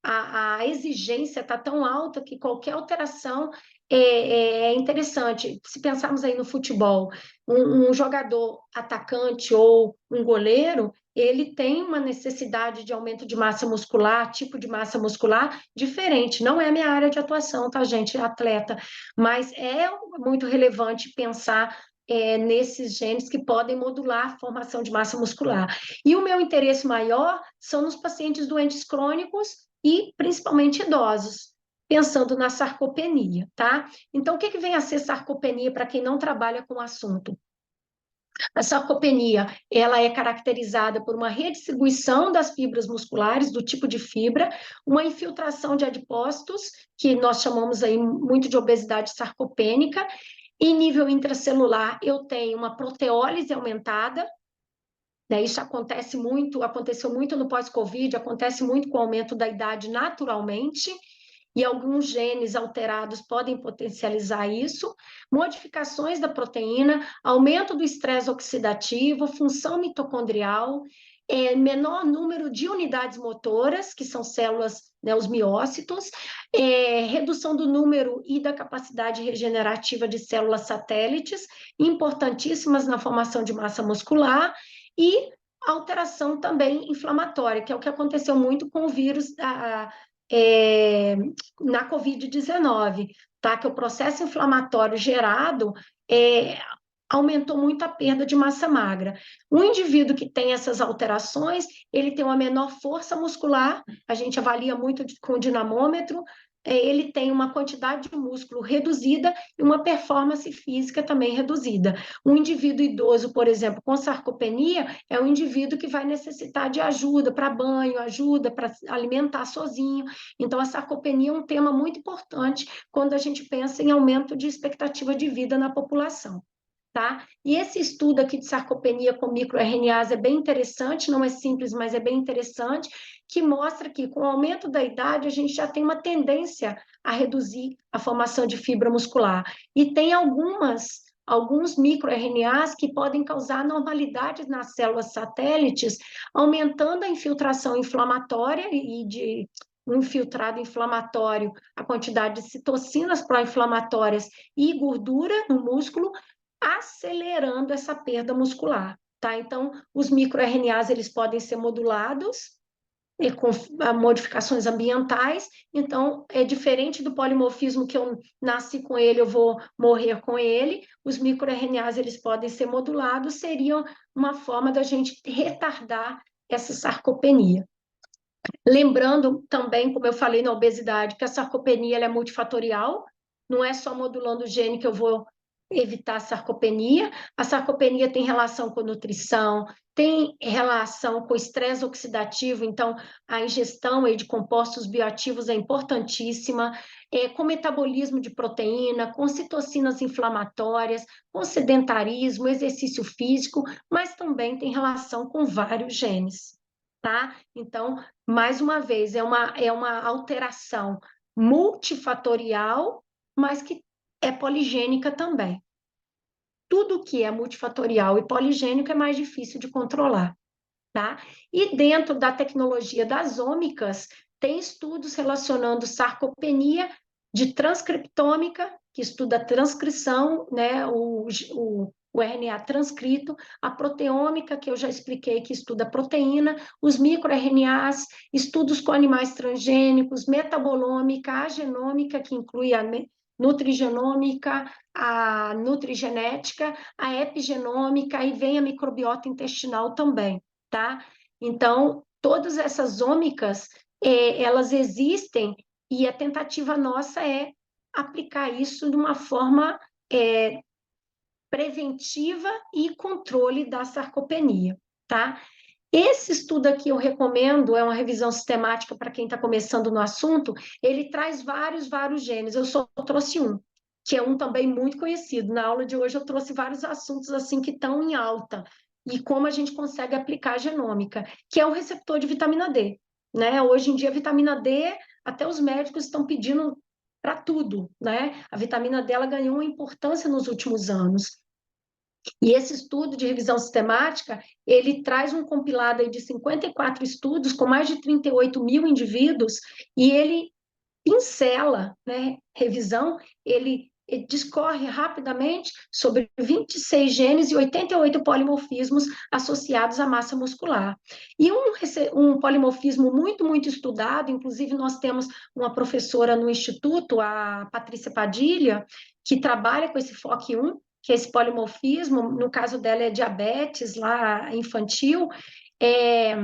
a exigência está tão alta que qualquer alteração é interessante. Se pensarmos aí no futebol, um jogador atacante ou um goleiro, ele tem uma necessidade de aumento de massa muscular, tipo de massa muscular diferente. Não é a minha área de atuação, tá, gente? Atleta, mas é muito relevante pensar nesses genes que podem modular a formação de massa muscular. E o meu interesse maior são nos pacientes doentes crônicos e principalmente idosos, pensando na sarcopenia, tá? Então, o que vem a ser sarcopenia para quem não trabalha com o assunto? A sarcopenia, ela é caracterizada por uma redistribuição das fibras musculares, do tipo de fibra, uma infiltração de adipócitos, que nós chamamos aí muito de obesidade sarcopênica. Em nível intracelular, eu tenho uma proteólise aumentada, né? Isso aconteceu muito no pós-Covid, acontece muito com o aumento da idade naturalmente, e alguns genes alterados podem potencializar isso, modificações da proteína, aumento do estresse oxidativo, função mitocondrial, menor número de unidades motoras, que são células, né, os miócitos, redução do número e da capacidade regenerativa de células satélites, importantíssimas na formação de massa muscular, e alteração também inflamatória, que é o que aconteceu muito com o vírus é, na Covid-19, tá? Que o processo inflamatório gerado aumentou muito a perda de massa magra. O indivíduo que tem essas alterações, ele tem uma menor força muscular, a gente avalia muito com o dinamômetro, ele tem uma quantidade de músculo reduzida e uma performance física também reduzida. Um indivíduo idoso, por exemplo, com sarcopenia, é um indivíduo que vai necessitar de ajuda para banho, ajuda para alimentar sozinho. Então, a sarcopenia é um tema muito importante quando a gente pensa em aumento de expectativa de vida na população. Tá? E esse estudo aqui de sarcopenia com microRNAs é bem interessante, não é simples, mas é bem interessante, que mostra que com o aumento da idade a gente já tem uma tendência a reduzir a formação de fibra muscular. E tem alguns microRNAs que podem causar anormalidades nas células satélites, aumentando a infiltração inflamatória e de um infiltrado inflamatório, a quantidade de citocinas pró-inflamatórias e gordura no músculo, acelerando essa perda muscular, tá? Então, os microRNAs, eles podem ser modulados com modificações ambientais, então, é diferente do polimorfismo que eu nasci com ele, eu vou morrer com ele, os microRNAs, eles podem ser modulados, seriam uma forma da gente retardar essa sarcopenia. Lembrando também, como eu falei na obesidade, que a sarcopenia ela é multifatorial, não é só modulando o gene que eu vou evitar a sarcopenia. A sarcopenia tem relação com nutrição, tem relação com estresse oxidativo, então a ingestão aí de compostos bioativos é importantíssima, com metabolismo de proteína, com citocinas inflamatórias, com sedentarismo, exercício físico, mas também tem relação com vários genes. Tá? Então, mais uma vez, é uma alteração multifatorial, mas que é poligênica também. Tudo que é multifatorial e poligênico é mais difícil de controlar, tá? E dentro da tecnologia das ômicas, tem estudos relacionando sarcopenia de transcriptômica, que estuda a transcrição, né, o RNA transcrito, a proteômica, que eu já expliquei, que estuda a proteína, os microRNAs, estudos com animais transgênicos, metabolômica, a genômica, que inclui a nutrigenômica, a nutrigenética, a epigenômica, e vem a microbiota intestinal também, tá? Então, todas essas ômicas, elas existem, e a tentativa nossa é aplicar isso de uma forma preventiva e controle da sarcopenia, tá? Esse estudo aqui eu recomendo, é uma revisão sistemática para quem está começando no assunto, ele traz vários genes, eu só trouxe um, que é um também muito conhecido. Na aula de hoje eu trouxe vários assuntos assim que estão em alta, e como a gente consegue aplicar a genômica, que é o receptor de vitamina D, né? Hoje em dia a vitamina D, até os médicos estão pedindo para tudo, né? A vitamina D ela ganhou uma importância nos últimos anos. E esse estudo de revisão sistemática, ele traz um compilado aí de 54 estudos com mais de 38 mil indivíduos, e ele pincela, né, revisão, ele discorre rapidamente sobre 26 genes e 88 polimorfismos associados à massa muscular. E um polimorfismo muito, muito estudado, inclusive nós temos uma professora no Instituto, a Patrícia Padilha, que trabalha com esse FOC1, que é esse polimorfismo, no caso dela é diabetes lá infantil, é,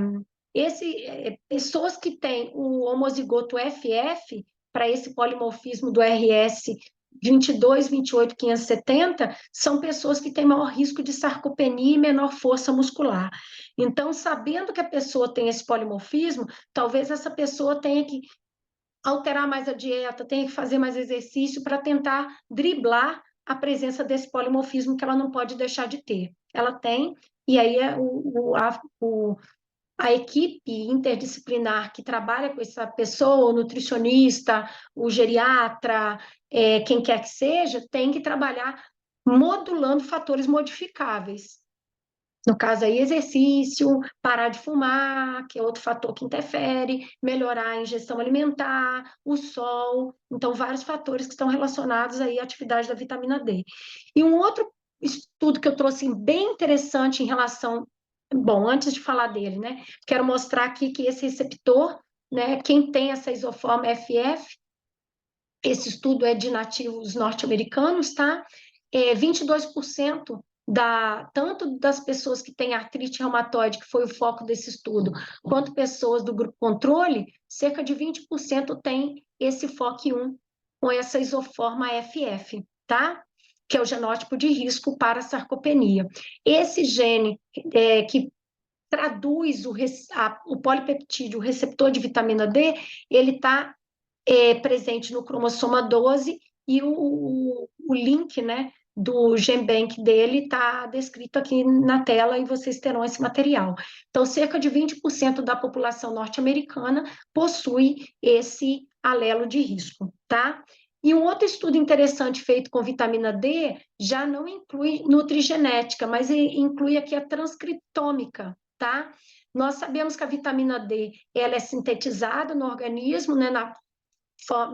pessoas que têm o homozigoto FF, para esse polimorfismo do RS 22, 28, 570, são pessoas que têm maior risco de sarcopenia e menor força muscular. Então, sabendo que a pessoa tem esse polimorfismo, talvez essa pessoa tenha que alterar mais a dieta, tenha que fazer mais exercício para tentar driblar a presença desse polimorfismo que ela não pode deixar de ter. Ela tem, e aí a equipe interdisciplinar que trabalha com essa pessoa, o nutricionista, o geriatra, quem quer que seja, tem que trabalhar modulando fatores modificáveis. No caso aí, exercício, parar de fumar, que é outro fator que interfere, melhorar a ingestão alimentar, o sol, então vários fatores que estão relacionados aí à atividade da vitamina D. E um outro estudo que eu trouxe bem interessante em relação, bom, antes de falar dele, né, quero mostrar aqui que esse receptor, né, quem tem essa isoforma FF, esse estudo é de nativos norte-americanos, tá? 22% tanto das pessoas que têm artrite reumatoide, que foi o foco desse estudo, quanto pessoas do grupo controle, cerca de 20% tem esse FOC1 com essa isoforma FF, tá? Que é o genótipo de risco para a sarcopenia. Esse gene que traduz o polipeptídeo, o receptor de vitamina D, ele está presente no cromossoma 12 e o link, né, do GenBank dele está descrito aqui na tela e vocês terão esse material. Então, cerca de 20% da população norte-americana possui esse alelo de risco, tá? E um outro estudo interessante feito com vitamina D já não inclui nutrigenética, mas inclui aqui a transcriptômica, tá? Nós sabemos que a vitamina D ela é sintetizada no organismo, né,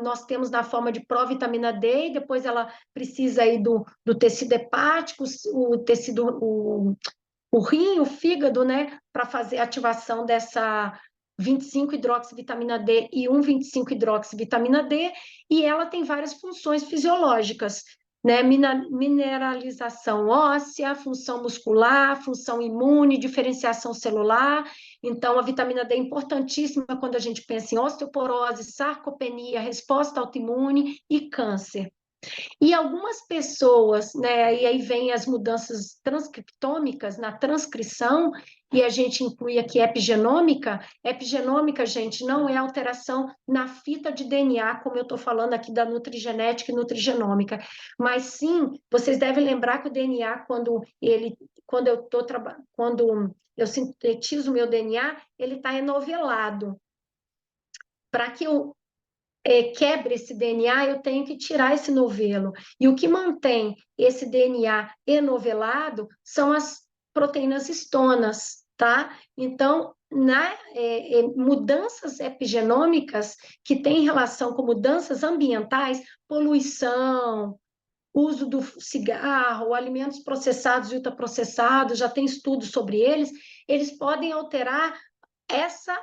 nós temos na forma de provitamina D, e depois ela precisa aí do tecido hepático, o tecido, o rim, o fígado, né, para fazer a ativação dessa 25-hidroxivitamina D e 1,25-hidroxivitamina D, e ela tem várias funções fisiológicas, né, mineralização óssea, função muscular, função imune, diferenciação celular. Então, a vitamina D é importantíssima quando a gente pensa em osteoporose, sarcopenia, resposta autoimune e câncer. E algumas pessoas, né, e aí vem as mudanças transcriptômicas na transcrição, e a gente inclui aqui epigenômica. Epigenômica, gente, não é alteração na fita de DNA, como eu estou falando aqui da nutrigenética e nutrigenômica, mas sim, vocês devem lembrar que o DNA, quando eu sintetizo o meu DNA, ele está enovelado. Para que eu quebre esse DNA, eu tenho que tirar esse novelo. E o que mantém esse DNA enovelado são as proteínas histonas, tá? Então, mudanças epigenômicas que têm relação com mudanças ambientais, poluição, uso do cigarro, alimentos processados e ultraprocessados, já tem estudos sobre eles podem alterar essa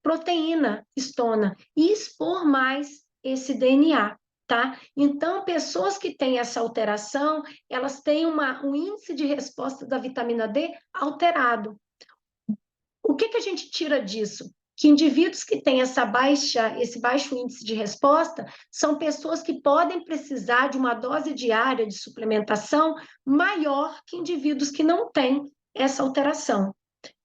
proteína histona e expor mais esse DNA, tá? Então, pessoas que têm essa alteração, elas têm um índice de resposta da vitamina D alterado. O que a gente tira disso? Que indivíduos que têm esse baixo índice de resposta são pessoas que podem precisar de uma dose diária de suplementação maior que indivíduos que não têm essa alteração.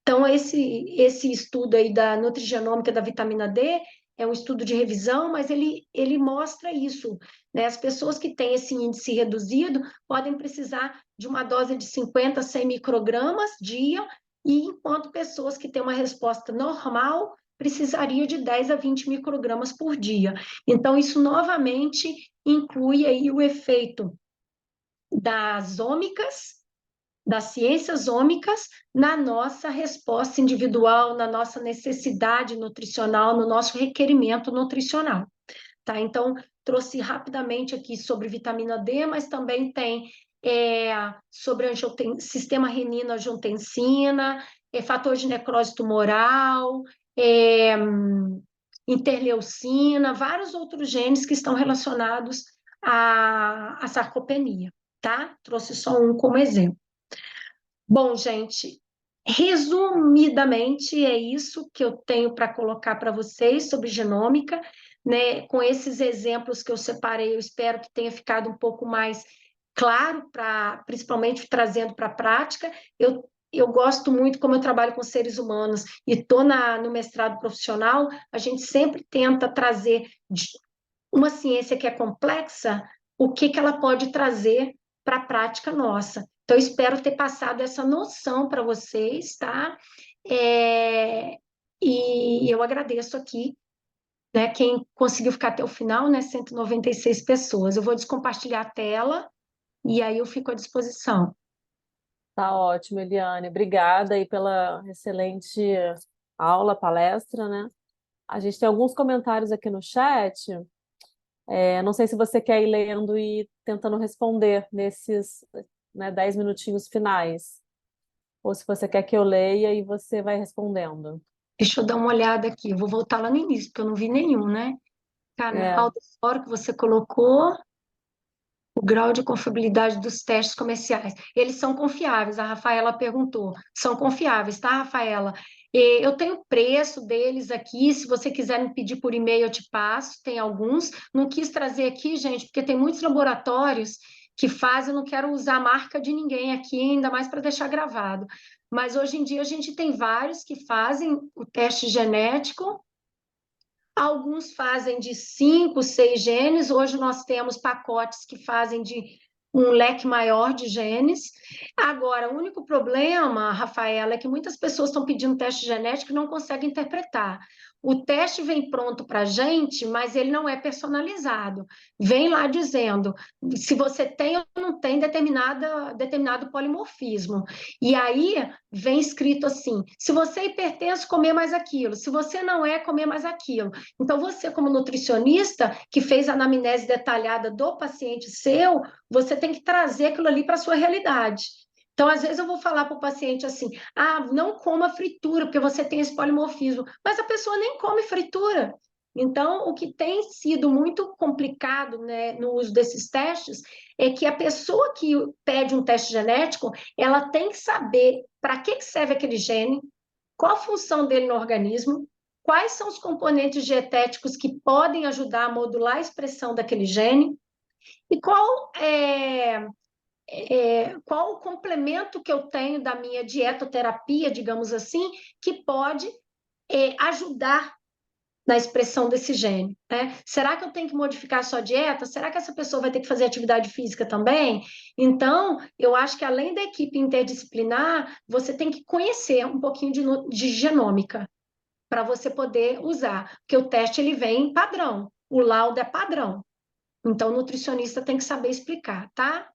Então, esse estudo aí da nutrigenômica da vitamina D é um estudo de revisão, mas ele mostra isso, né? As pessoas que têm esse índice reduzido podem precisar de uma dose de 50 a 100 microgramas dia, e enquanto pessoas que têm uma resposta normal precisaria de 10 a 20 microgramas por dia. Então, isso novamente inclui aí o efeito das ômicas, das ciências ômicas na nossa resposta individual, na nossa necessidade nutricional, no nosso requerimento nutricional. Tá? Então, trouxe rapidamente aqui sobre vitamina D, mas também tem sobre sistema renina-angiotensina, fator de necrose tumoral, interleucina, vários outros genes que estão relacionados à sarcopenia, tá? Trouxe só um como exemplo. Bom, gente, resumidamente é isso que eu tenho para colocar para vocês sobre genômica, né? Com esses exemplos que eu separei, eu espero que tenha ficado um pouco mais claro, principalmente trazendo para a prática. Eu gosto muito, como eu trabalho com seres humanos e estou no mestrado profissional, a gente sempre tenta trazer uma ciência que é complexa, o que ela pode trazer para a prática nossa. Então, eu espero ter passado essa noção para vocês, tá? E eu agradeço aqui, né, quem conseguiu ficar até o final, né, 196 pessoas. Eu vou descompartilhar a tela e aí eu fico à disposição. Tá ótimo, Eliane. Obrigada aí pela excelente aula, palestra, né? A gente tem alguns comentários aqui no chat. Não sei se você quer ir lendo e tentando responder nesses, né, 10 minutinhos finais, ou se você quer que eu leia e você vai respondendo. Deixa eu dar uma olhada aqui. Eu vou voltar lá no início, porque eu não vi nenhum, né? É, Canal do fórum que você colocou. O grau de confiabilidade dos testes comerciais. Eles são confiáveis, a Rafaela perguntou. São confiáveis, tá, Rafaela? Eu tenho o preço deles aqui, se você quiser me pedir por e-mail, eu te passo, tem alguns. Não quis trazer aqui, gente, porque tem muitos laboratórios que fazem, eu não quero usar a marca de ninguém aqui, ainda mais para deixar gravado. Mas hoje em dia a gente tem vários que fazem o teste genético. Alguns fazem de 5, 6 genes. Hoje nós temos pacotes que fazem de um leque maior de genes. Agora, o único problema, Rafaela, é que muitas pessoas estão pedindo teste genético e não conseguem interpretar. O teste vem pronto para a gente, mas ele não é personalizado. Vem lá dizendo se você tem ou não tem determinado polimorfismo. E aí vem escrito assim: se você é hipertenso, comer mais aquilo. Se você não é, comer mais aquilo. Então, você, como nutricionista, que fez a anamnese detalhada do paciente seu, você tem que trazer aquilo ali para a sua realidade. Então, às vezes, eu vou falar para o paciente assim: não coma fritura, porque você tem esse polimorfismo. Mas a pessoa nem come fritura. Então, o que tem sido muito complicado, né, no uso desses testes é que a pessoa que pede um teste genético, ela tem que saber para que serve aquele gene, qual a função dele no organismo, quais são os componentes dietéticos que podem ajudar a modular a expressão daquele gene e qual o complemento que eu tenho da minha dietoterapia, digamos assim, que pode ajudar na expressão desse gene, né? Será que eu tenho que modificar a sua dieta? Será que essa pessoa vai ter que fazer atividade física também? Então, eu acho que além da equipe interdisciplinar, você tem que conhecer um pouquinho de genômica para você poder usar, porque o teste ele vem padrão, o laudo é padrão. Então, o nutricionista tem que saber explicar, tá?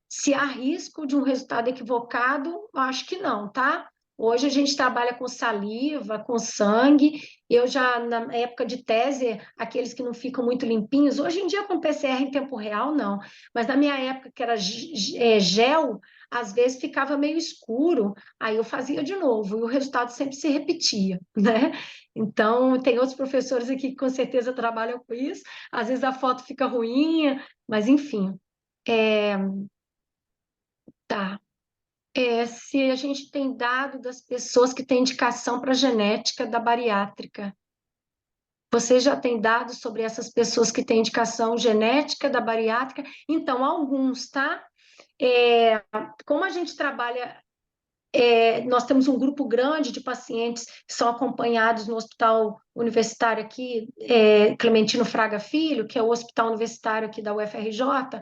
Se há risco de um resultado equivocado, eu acho que não, tá? Hoje a gente trabalha com saliva, com sangue. Eu já, na época de tese, aqueles que não ficam muito limpinhos, hoje em dia com PCR em tempo real, não. Mas na minha época, que era gel, às vezes ficava meio escuro, aí eu fazia de novo, e o resultado sempre se repetia, né? Então, tem outros professores aqui que com certeza trabalham com isso. Às vezes a foto fica ruim, mas enfim. É, tá. Se a gente tem dado das pessoas que têm indicação para genética da bariátrica. Você já tem dados sobre essas pessoas que têm indicação genética da bariátrica? Então, alguns, tá? Como a gente trabalha, nós temos um grupo grande de pacientes que são acompanhados no hospital universitário aqui, Clementino Fraga Filho, que é o hospital universitário aqui da UFRJ.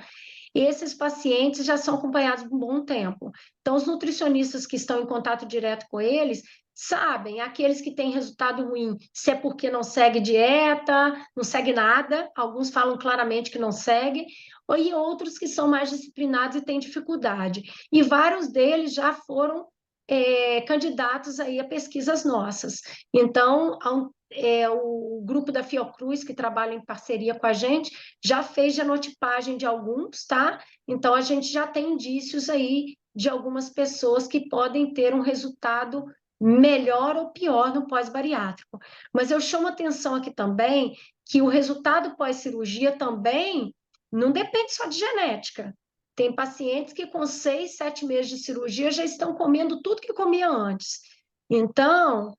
Esses pacientes já são acompanhados por um bom tempo. Então, os nutricionistas que estão em contato direto com eles sabem, aqueles que têm resultado ruim, se é porque não segue dieta, não segue nada, alguns falam claramente que não segue, e outros que são mais disciplinados e têm dificuldade. E vários deles já foram candidatos aí a pesquisas nossas. Então, o grupo da Fiocruz, que trabalha em parceria com a gente, já fez genotipagem de alguns, tá? Então, a gente já tem indícios aí de algumas pessoas que podem ter um resultado melhor ou pior no pós-bariátrico. Mas eu chamo atenção aqui também que o resultado pós-cirurgia também não depende só de genética. Tem pacientes que com 6, 7 meses de cirurgia já estão comendo tudo que comia antes. Então,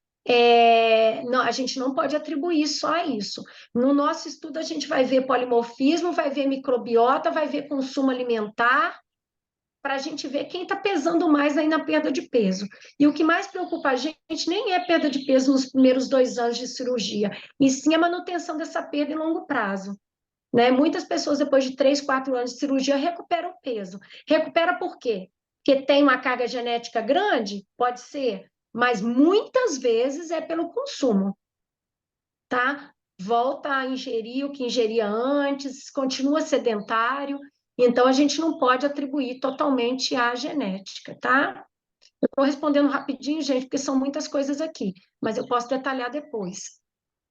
não, a gente não pode atribuir só a isso. No nosso estudo, a gente vai ver polimorfismo, vai ver microbiota, vai ver consumo alimentar, para a gente ver quem está pesando mais aí na perda de peso. E o que mais preocupa a gente nem é perda de peso nos primeiros 2 anos de cirurgia, e sim a manutenção dessa perda em longo prazo. Né? Muitas pessoas, depois de 3, 4 anos de cirurgia, recuperam peso. Recupera por quê? Porque tem uma carga genética grande? Pode ser, mas muitas vezes é pelo consumo, tá? Volta a ingerir o que ingeria antes, continua sedentário, então a gente não pode atribuir totalmente à genética, tá? Eu estou respondendo rapidinho, gente, porque são muitas coisas aqui, mas eu posso detalhar depois.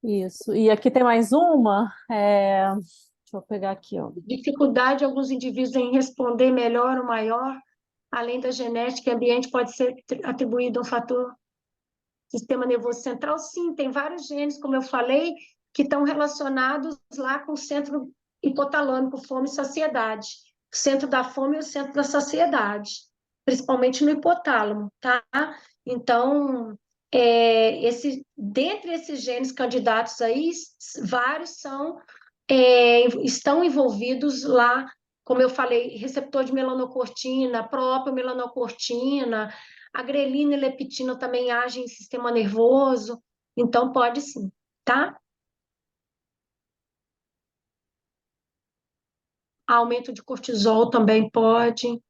Isso. E aqui tem mais uma. Deixa eu pegar aqui, ó. Dificuldade de alguns indivíduos em responder melhor ou maior, além da genética e ambiente, pode ser atribuído a um fator sistema nervoso central? Sim, tem vários genes, como eu falei, que estão relacionados lá com o centro hipotalâmico, fome e saciedade. O centro da fome e o centro da saciedade, principalmente no hipotálamo, tá? Então, dentre esses genes candidatos aí, vários estão envolvidos lá, como eu falei, receptor de melanocortina, própria melanocortina, a grelina e leptina também agem em sistema nervoso, então pode sim, tá? Aumento de cortisol também pode.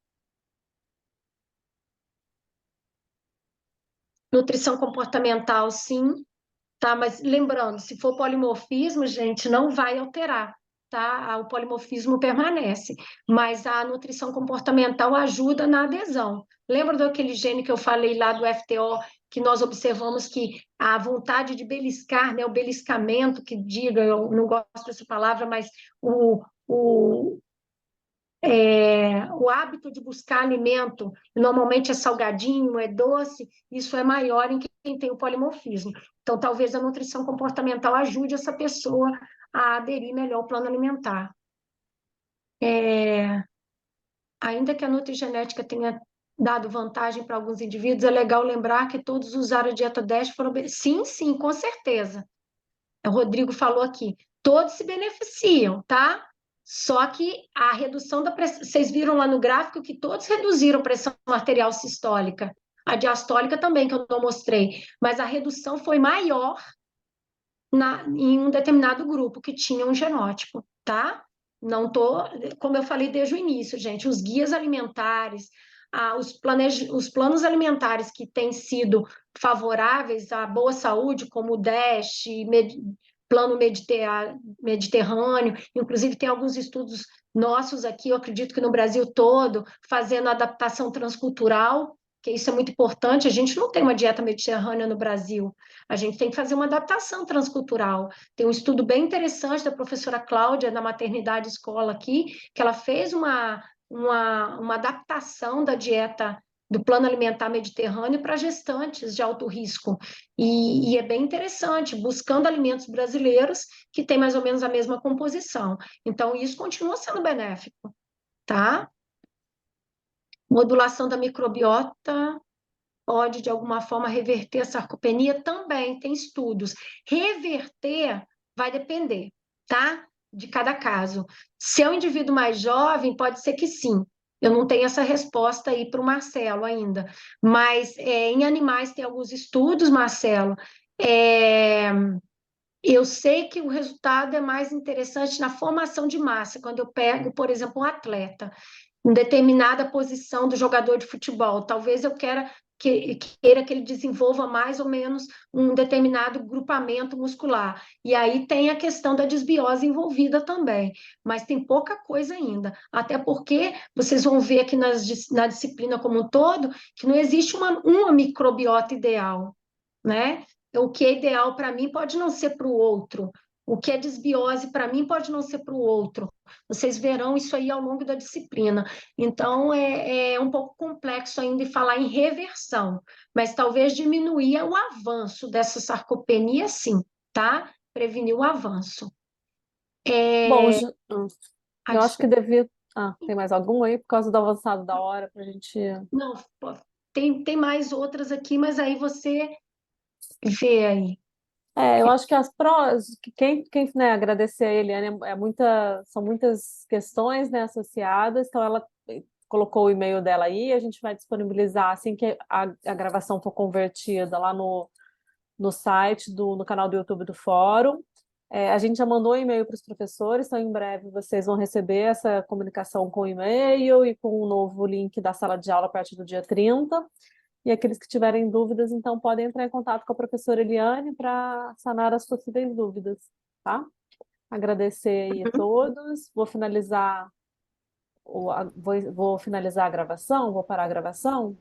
Nutrição comportamental, sim, tá? Mas lembrando, se for polimorfismo, gente, não vai alterar, tá? O polimorfismo permanece, mas a nutrição comportamental ajuda na adesão. Lembra daquele gene que eu falei lá do FTO, que nós observamos que a vontade de beliscar, né, o beliscamento, que diga, eu não gosto dessa palavra, mas o, o hábito de buscar alimento, normalmente é salgadinho, é doce, isso é maior em quem tem o polimorfismo. Então, talvez a nutrição comportamental ajude essa pessoa a aderir melhor ao plano alimentar. Ainda que a nutrigenética tenha dado vantagem para alguns indivíduos, é legal lembrar que todos usaram a dieta 10 foram... Sim, sim, com certeza. O Rodrigo falou aqui, todos se beneficiam, tá? Só que a redução da pressão, vocês viram lá no gráfico que todos reduziram pressão arterial sistólica, a diastólica também, que eu não mostrei, mas a redução foi maior em um determinado grupo que tinha um genótipo, tá? Não tô, como eu falei desde o início, gente, os guias alimentares, os planos alimentares que têm sido favoráveis à boa saúde, como o DASH, plano mediterrâneo, inclusive tem alguns estudos nossos aqui, eu acredito que no Brasil todo, fazendo adaptação transcultural, que isso é muito importante. A gente não tem uma dieta mediterrânea no Brasil, a gente tem que fazer uma adaptação transcultural. Tem um estudo bem interessante da professora Cláudia, da Maternidade Escola aqui, que ela fez uma adaptação da dieta do plano alimentar mediterrâneo para gestantes de alto risco. E é bem interessante, buscando alimentos brasileiros que têm mais ou menos a mesma composição. Então, isso continua sendo benéfico, tá? Modulação da microbiota pode, de alguma forma, reverter a sarcopenia? Também tem estudos. Reverter vai depender, tá? De cada caso. Se é um indivíduo mais jovem, pode ser que sim. Eu não tenho essa resposta aí para o Marcelo ainda. Mas em animais tem alguns estudos, Marcelo. É, eu sei que o resultado é mais interessante na formação de massa, quando eu pego, por exemplo, um atleta em determinada posição do jogador de futebol. Talvez eu queira queira que ele desenvolva mais ou menos um determinado grupamento muscular. E aí tem a questão da desbiose envolvida também, mas tem pouca coisa ainda. Até porque vocês vão ver aqui na disciplina como um todo que não existe uma microbiota ideal, né? O que é ideal para mim pode não ser para o outro. O que é desbiose para mim pode não ser para o outro. Vocês verão isso aí ao longo da disciplina. Então, é um pouco complexo ainda de falar em reversão, mas talvez diminuir o avanço dessa sarcopenia, sim, tá? Prevenir o avanço. Bom, Ai, eu acho que desculpa. devia. Ah, tem mais algum aí por causa do avançado da hora para a gente. Não, pô, tem mais outras aqui, mas aí você vê aí. Eu acho que as prós, quem né, agradecer a Eliane, são muitas questões, né, associadas, então ela colocou o e-mail dela aí, a gente vai disponibilizar assim que a gravação for convertida lá no site, no canal do YouTube do Fórum. A gente já mandou e-mail para os professores, então em breve vocês vão receber essa comunicação com e-mail e com o novo link da sala de aula a partir do dia 30. E aqueles que tiverem dúvidas, então, podem entrar em contato com a professora Eliane para sanar as possíveis dúvidas, tá? Agradecer aí a todos. Vou finalizar a gravação, vou parar a gravação.